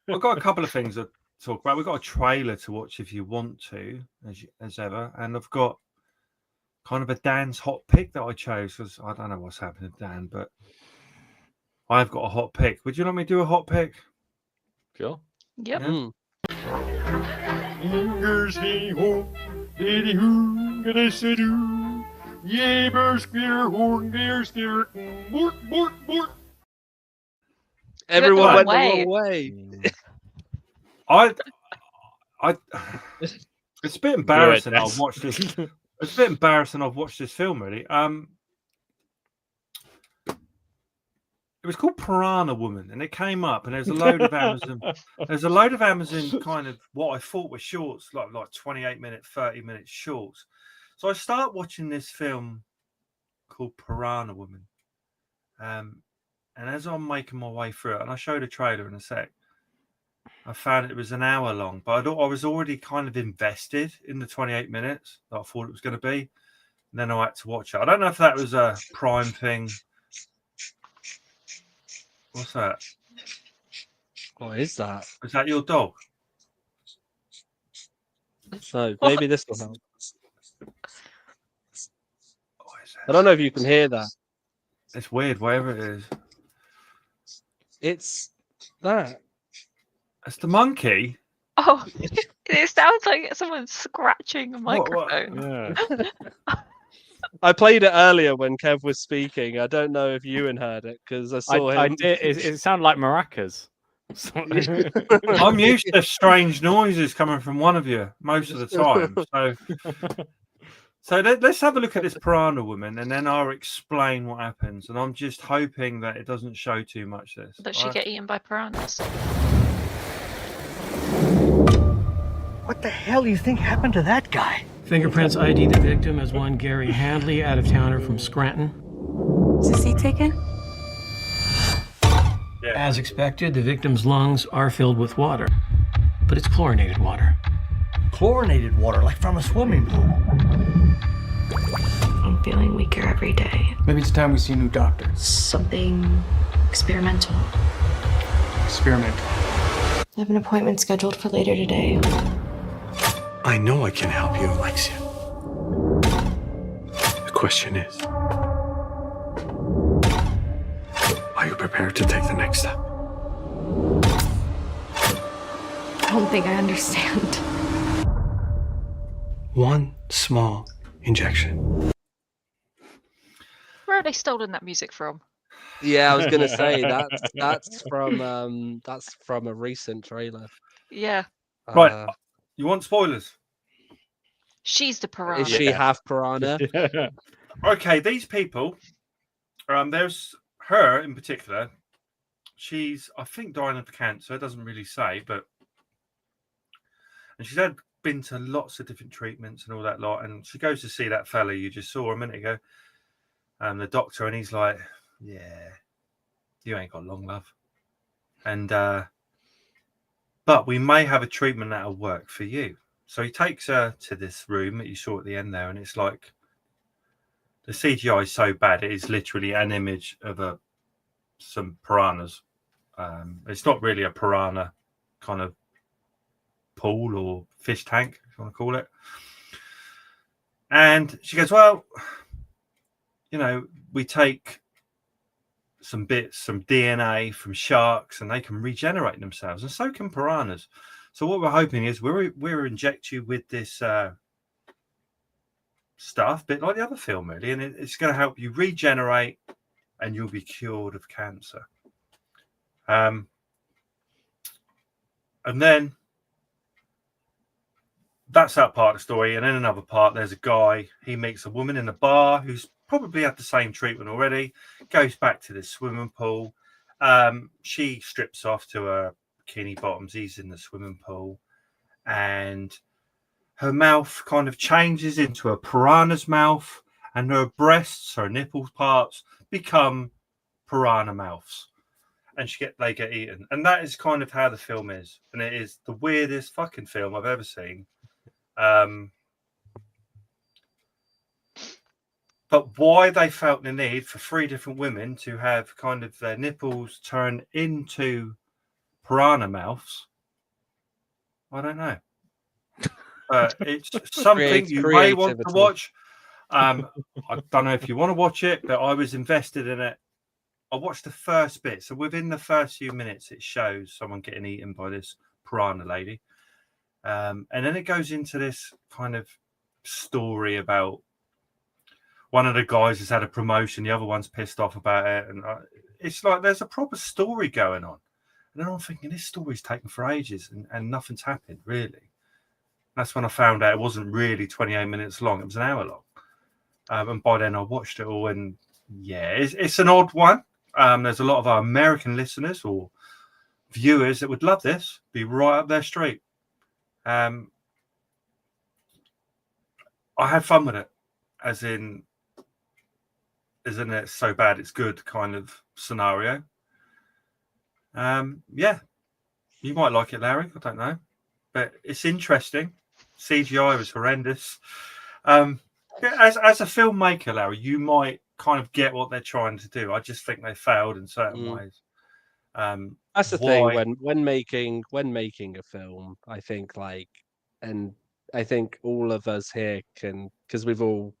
I've got a couple of things to talk about. We've got a trailer to watch if you want to, as ever, and I've got kind of a Dan's hot pick that I chose because I don't know what's happened to Dan, but I've got a hot pick. Would you like me to do a hot pick? Sure. Yep. Mm. Everyone went the wrong way. It's a bit embarrassing. I've watched this. It's a bit embarrassing. I've watched this film really. was called Piranha Woman, and it came up, and there's a load of Amazon. There's a load of Amazon kind of what I thought were shorts, like 28-minute, 30-minute shorts. So I start watching this film called Piranha Woman, and as I'm making my way through it, and I showed a trailer in a sec, I found it was an hour long, but I was already kind of invested in the 28 minutes that I thought it was going to be. And then I had to watch it. I don't know if that was a Prime thing. What's that? What is that? Is that your dog? So maybe this will help. I don't know if you can hear that. It's weird, whatever it is. It's that. It's the monkey. Oh, it sounds like someone's scratching a microphone. Yeah. I played it earlier when Kev was speaking. I don't know if Ewan heard it because I saw him. I did. It sounded like maracas. I'm used to strange noises coming from one of you most of the time. So let's have a look at this Piranha Woman, and then I'll explain what happens. And I'm just hoping that it doesn't show too much. That she get eaten by piranhas. What the hell do you think happened to that guy? Fingerprints ID the victim as one Gary Handley, out-of-towner from Scranton. Is this he taken? Yeah. As expected, the victim's lungs are filled with water, but it's chlorinated water. Chlorinated water, like from a swimming pool. I'm feeling weaker every day. Maybe it's time we see a new doctor. Something experimental. Experimental. I have an appointment scheduled for later today. I know I can help you, Alexia. The question is, are you prepared to take the next step? I don't think I understand. One small injection. Where have they stolen that music from? Yeah, I was gonna say that's from a recent trailer. Yeah. Right. You want spoilers? She's the piranha. Is she half piranha? Okay, these people. There's her in particular. She's, I think, dying of cancer. It doesn't really say, and she's been to lots of different treatments and all that lot. And she goes to see that fella you just saw a minute ago, the doctor, and he's like, "Yeah, you ain't got long, love." And but we may have a treatment that'll work for you. So he takes her to this room that you saw at the end there, and it's like the CGI is so bad it is literally an image of some piranhas. It's not really a piranha kind of pool or fish tank, if you want to call it. And she goes, "Well, we take some DNA from sharks, and they can regenerate themselves, and so can piranhas. So what we're hoping is we'll inject you with this stuff, bit like the other film, really, and it's going to help you regenerate, and you'll be cured of cancer." And then that's that part of the story. And then another part, there's a guy, he meets a woman in a bar who's probably had the same treatment already, goes back to this swimming pool. She strips off to her bikini bottoms, he's in the swimming pool, and her mouth kind of changes into a piranha's mouth, and her breasts, her nipple parts, become piranha mouths, and they get eaten. And that is kind of how the film is, and it is the weirdest fucking film I've ever seen. But why they felt the need for 3 different women to have kind of their nipples turn into piranha mouths, I don't know. It's something you may want to watch. I don't know if you want to watch it, but I was invested in it. I watched the first bit. So within the first few minutes, it shows someone getting eaten by this piranha lady. And then it goes into this kind of story about one of the guys has had a promotion, the other one's pissed off about it. And it's like there's a proper story going on. And then I'm thinking, this story's taken for ages and nothing's happened, really. That's when I found out it wasn't really 28 minutes long. It was an hour long. And by then I watched it all. And yeah, it's an odd one. There's a lot of our American listeners or viewers that would love this. Be right up their street. I had fun with it, as in it's so bad it's good kind of scenario. Yeah, you might like it, Larry. I don't know, but it's interesting. CGI was horrendous. As a filmmaker, Larry, you might kind of get what they're trying to do. I just think they failed in certain ways. That's the thing when making a film. I think and I think all of us here can, because we've all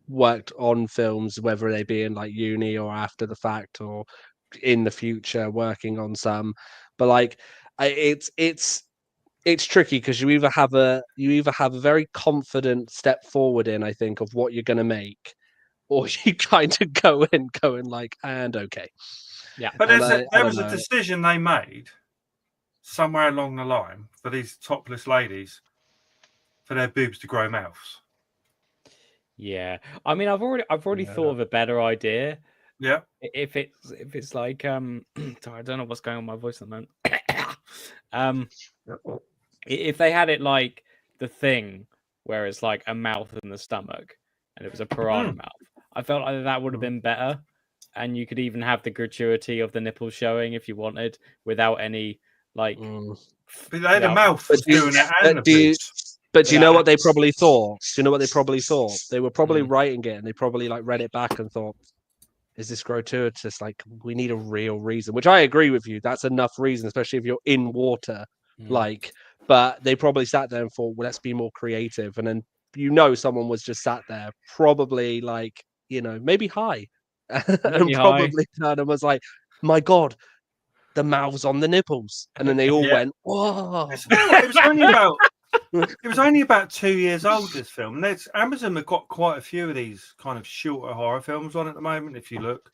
worked on films, whether they be in like uni or after the fact or in the future working on some. But it's tricky because you either have a very confident step forward in, I think, of what you're going to make, or you kind of go in like, and okay. Yeah. But there was a decision they made somewhere along the line for these topless ladies for their boobs to grow mouths. Yeah. I mean, I've already thought of a better idea. Yeah. If it's like sorry, I don't know what's going on with my voice at the moment. If they had it like The Thing, where it's like a mouth in the stomach and it was a piranha mouth, I felt like that would have been better. And you could even have the gratuity of the nipples showing if you wanted, without any like. But they had a mouth doing it and But do you know what they probably thought? Do you know what they probably thought? They were probably writing it and they probably like read it back and thought, is this gratuitous? Like, we need a real reason, which I agree with you. That's enough reason, especially if you're in water. But they probably sat there and thought, well, let's be more creative. And then, someone was just sat there, probably like, maybe high. And probably turned and was like, my God, the mouths on the nipples. And then they all went, whoa. It was only about 2 years old, this film. And Amazon have got quite a few of these kind of shorter horror films on at the moment, if you look.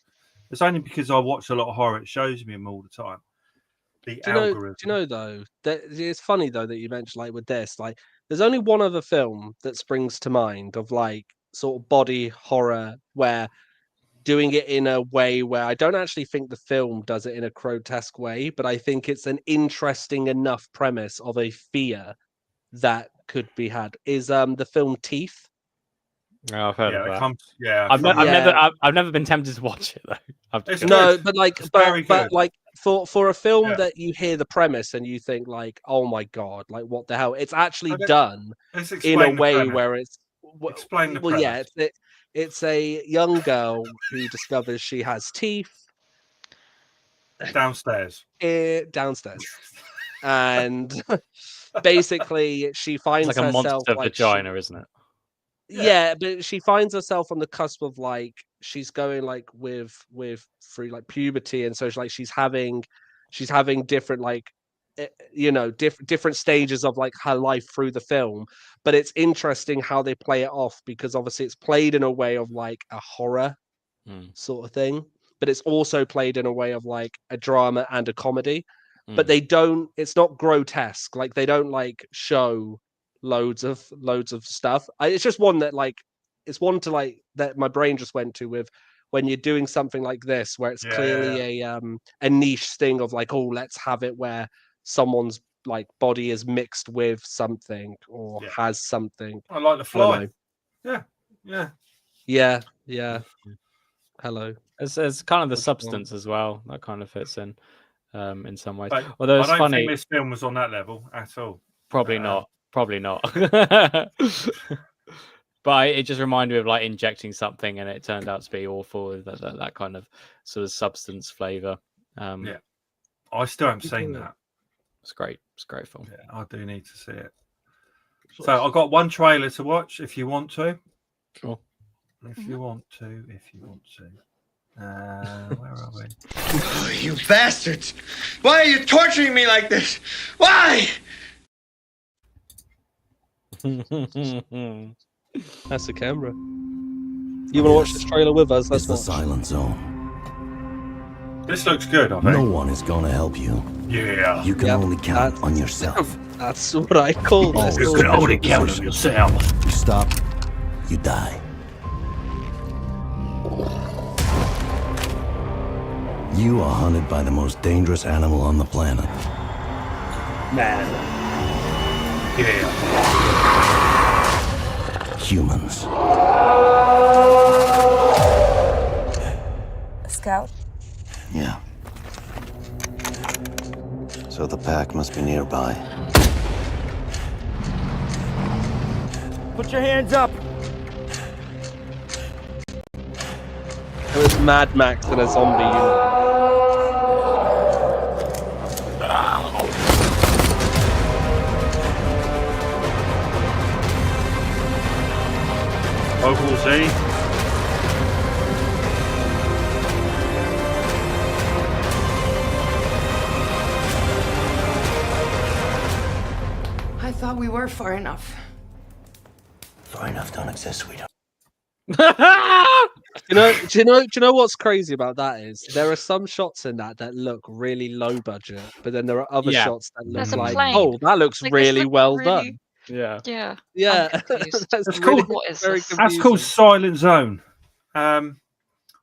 It's only because I watch a lot of horror, it shows me them all the time. Do you know, though, that it's funny, though, that you mentioned, like, with this, like, there's only one other film that springs to mind of, like, sort of body horror where doing it in a way where I don't actually think the film does it in a grotesque way, but I think it's an interesting enough premise of a fear that could be had is the film Teeth. Oh, I've heard of that. I've never been tempted to watch it though. No, but like for a film that you hear the premise and you think like, oh my God, like what the hell? It's actually done in a way where it's explain the premise. Well, yeah, it's a young girl who discovers she has teeth downstairs, and basically she finds it's like herself a monster vagina, isn't it? Yeah, but she finds herself on the cusp of like she's going like with through like puberty, and so she's having different like different stages of like her life through the film. But it's interesting how they play it off, because obviously it's played in a way of like a horror sort of thing, but it's also played in a way of like a drama and a comedy. But it's not grotesque. Like they don't like show loads of stuff. It's just one that like it's one to like that my brain just went to with when you're doing something like this where it's clearly a niche thing of like, oh, let's have it where someone's like body is mixed with something or has something. I like The Fly. Yeah. Hello. It's kind of the substance as well that kind of fits in some ways. But although it's I don't funny, think this film was on that level at all. Probably not. But it just reminded me of like injecting something and it turned out to be awful. That kind of sort of substance flavor. I still haven't seen that. It's great. It's a great film. Yeah, I do need to see it. So I've got one trailer to watch if you want to. Sure. If you want to. Where are we? Oh, you bastards! Why are you torturing me like this? Why? That's the camera. You want to watch this trailer with us? That's the Silent Zone. This looks good, I think. No one is going to help you. Yeah. You can only count on yourself. That's what I call this. You can only count on yourself. You stop, you die. You are hunted by the most dangerous animal on the planet. Man. Yeah. Humans. A scout? Yeah. So the pack must be nearby. Put your hands up! It was Mad Max and a zombie unit. Local Z. I thought we were far enough. Far enough don't exist, sweetheart. Do you know what's crazy about that is there are some shots in that look really low budget, but then there are other shots that look like, oh, that looks really well done. Yeah. That's called that's called Silent Zone. I'm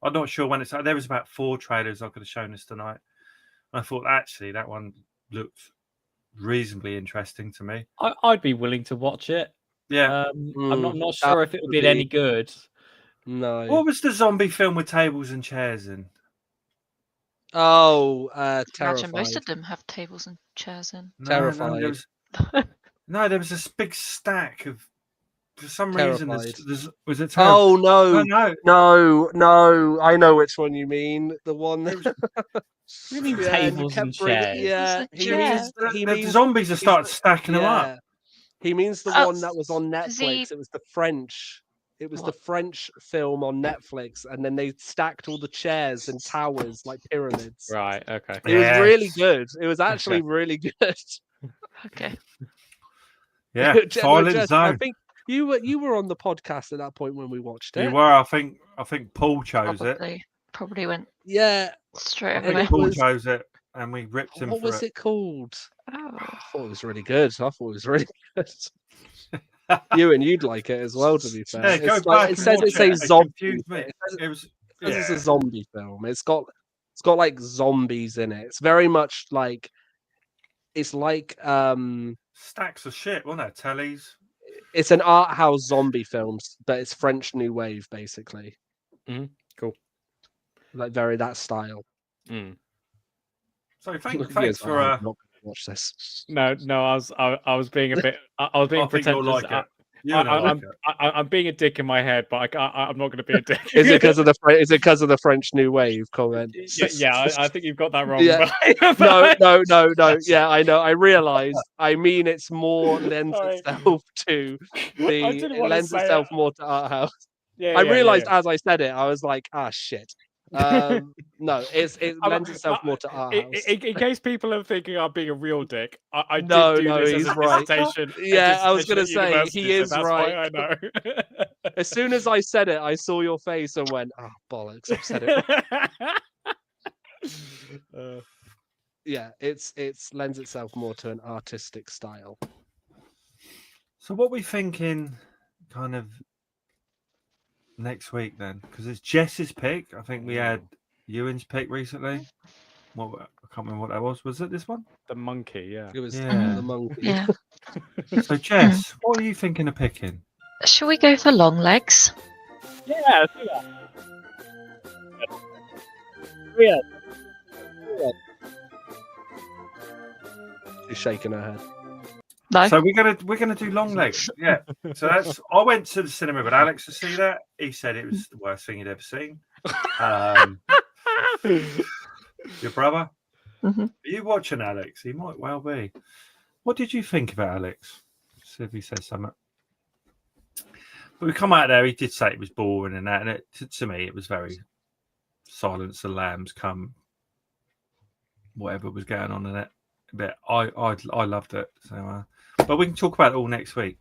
not sure when it's out. There was about 4 trailers I could have shown us tonight. I thought actually that one looked reasonably interesting to me. I'd be willing to watch it. Yeah, I'm not sure if it would be any good. No. What was the zombie film with tables and chairs in? Oh, Imagine Terrified. most of them have tables and chairs in. Terrified. There was this big stack of. For some reason, was it? Oh no, no! I know which one you mean. The one. You mean tables and chairs? Yeah, he means the zombies have started stacking them up. He means the one that was on Netflix. It was the French. It was the French film on Netflix, and then they stacked all the chairs and towers like pyramids. Right. Okay. It was really good. It was actually really good. Okay. Yeah. Silent Zone. I think you were on the podcast at that point when we watched it. You were. I think Paul chose it. Probably went. Yeah. Straight I think Paul chose it, and we ripped him. What was it called? Oh. I thought it was really good. You'd like it as well, to be fair. Yeah, it says it's a zombie. It's a zombie film. It's got like zombies in it. It's very much like it's like stacks of shit, wasn't it? Tellies. It's an art house zombie film, but it's French New Wave, basically. Cool. Like very that style. So thanks for watch this. No, I was being a bit. I was being pretentious. I'm being a dick in my head, but I'm not going to be a dick. Is it because of the French New Wave comment? Yeah, I think you've got that wrong. Yeah. No. Yeah, I know. I realise. I mean, it's more lends itself to the. It lends itself more to art house. I realised as I said it, I was like, shit. No, it lends itself more to art house. In case people are thinking I'm being a real dick, I did do this he's as a right. presentation. Yeah, I was going to say he is that's right. Why I know. As soon as I said it, I saw your face and went, "Oh bollocks!" I've said it. Yeah, it's lends itself more to an artistic style. So, what we thinking, kind of. Next week then, because it's Jess's pick. I think we had Ewan's pick recently. I can't remember what that was. Was it this one? The monkey, yeah. It was the monkey. Yeah. So Jess, what are you thinking of picking? Shall we go for long legs? Yeah, let's do that. Yeah. She's shaking her head. No. So we're gonna do long legs. Yeah. So I went to the cinema with Alex to see that. He said it was the worst thing he'd ever seen. Your brother? Mm-hmm. Are you watching Alex? He might well be. What did you think about Alex? See if he says something. But we come out there, he did say it was boring and that, and to me it was very Silence of the Lambs come whatever was going on in it. But I loved it. So but we can talk about it all next week.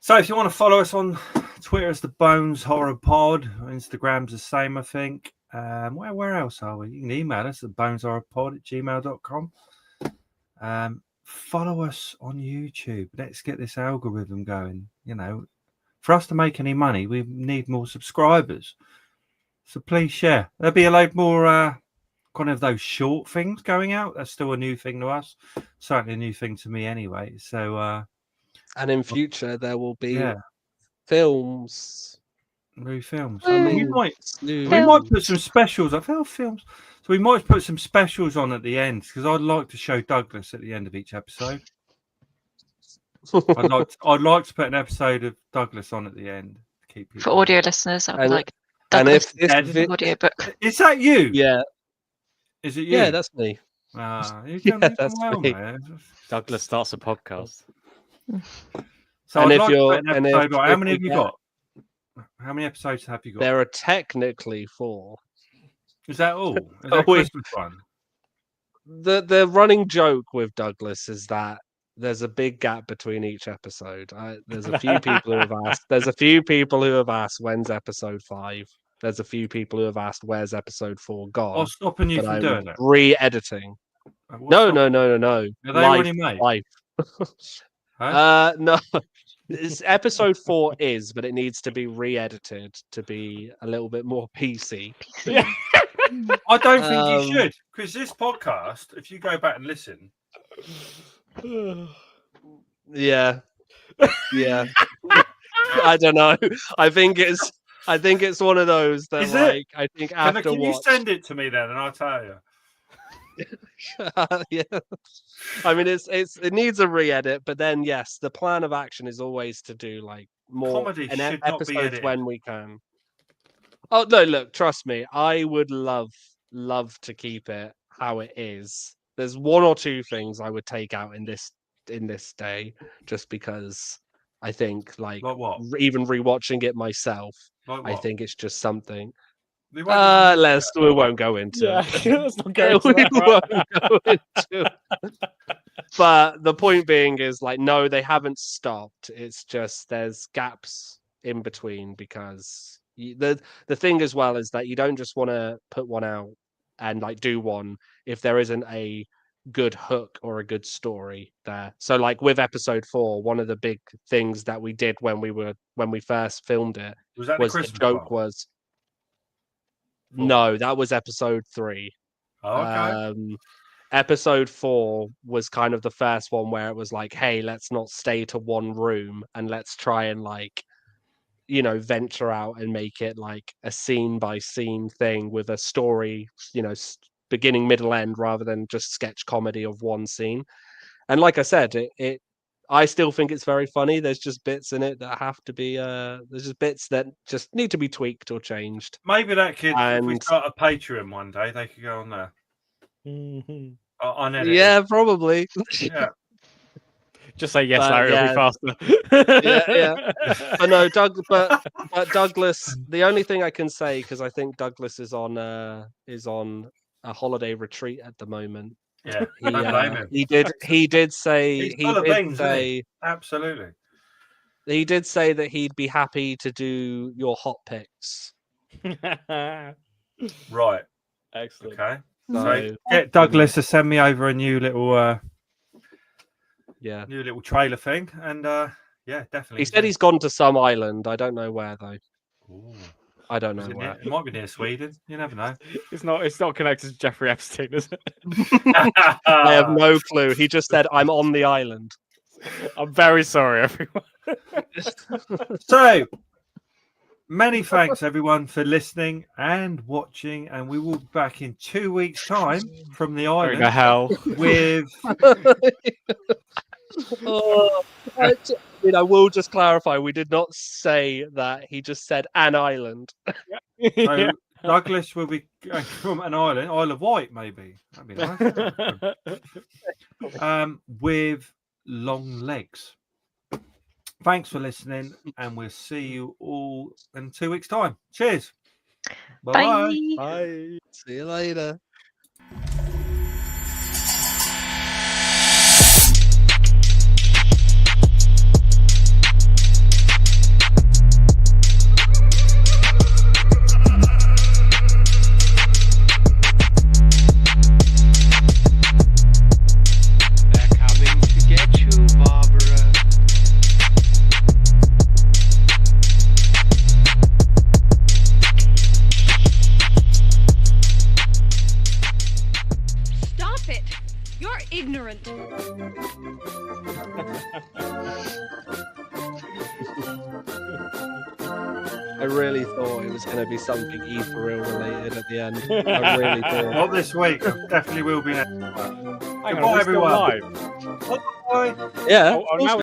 So if you want to follow us on Twitter, it's the Bones Horror Pod. Instagram's the same, I think. Where else are we? You can email us at boneshorrorpod@gmail.com. Follow us on YouTube. Let's get this algorithm going. You know, for us to make any money, we need more subscribers. So please share. There'll be a load more kind of those short things going out. That's still a new thing to us. Certainly a new thing to me anyway. So, and in future there will be films. New films. We might put some specials. I feel films. So we might put some specials on at the end because I'd like to show Douglas at the end of each episode. I'd like to put an episode of Douglas on at the end to keep people for audio listeners. I'll be like, and if audio book. Is that you? Yeah. Is it you? Yeah, that's me. You've done well, me. man. Douglas starts a podcast. So and how many have you got? How many episodes have you got? There are technically 4. Is that all? Is that Christmas one? The running joke with Douglas is that there's a big gap between each episode. There's a few people who have asked. There's a few people who have asked when's episode 5. There's a few people who have asked where's episode 4 gone. What's stopping you from doing it? Re-editing. No. Are they already made? Huh? No. Episode 4 is, but it needs to be re-edited to be a little bit more PC. I don't think you should, because this podcast, if you go back and listen, yeah, I don't know. I think it's one of those that is like it? I think after can you send it to me then, and I'll tell you. Yeah, I mean it needs a re-edit, but then yes, the plan of action is always to do like more comedy episodes when we can. Oh no, look, trust me, I would love to keep it how it is. There's 1 or 2 things I would take out in this day, just because I think like even rewatching it myself, I think it's just something. We won't go into it. But the point being is like, no, they haven't stopped. It's just there's gaps in between because the thing as well is that you don't just want to put one out and like do one if there isn't a good hook or a good story there. So like with episode 4, one of the big things that we did when we first filmed it was the joke was. No, that was episode 3. Oh, okay. Episode 4 was kind of the first one where it was like, hey, let's not stay to one room and let's try and like, venture out and make it like a scene by scene thing with a story, beginning, middle, end, rather than just sketch comedy of one scene. And like I said, I still think it's very funny. There's just bits in it that have to be there's just bits that just need to be tweaked or changed. Maybe that could, if we start a Patreon one day, they could go on there. Mm-hmm. Yeah, probably. Yeah. Just say yes, Larry. It'll be faster. Yeah. I know, but Douglas. The only thing I can say, because I think Douglas is on a holiday retreat at the moment. Yeah, don't blame him. He did say absolutely. He did say that he'd be happy to do your hot picks. Right. Excellent. Okay. So get Douglas to send me over a new little new little trailer thing, and definitely. He said he's gone to some island. I don't know where though. Ooh. I don't know where. It might be near Sweden. You never know. It's not connected to Jeffrey Epstein, is it? I have no clue. He just said, I'm on the island. I'm very sorry, everyone. So, many thanks, everyone, for listening and watching. And we will be back in 2 weeks' time from the island. The hell. With... I will just clarify, we did not say that. He just said an island. So Douglas will be going from an island, Isle of Wight, maybe. That'd be nice. With long legs. Thanks for listening, and we'll see you all in 2 weeks' time. Cheers. Bye-bye. Bye. See you later. ignorant. I really thought it was going to be something E4Real related at the end. I really thought. Not this week. It definitely will be next. Hang Goodbye, on, everyone. live. Bye. Yeah. Oh, now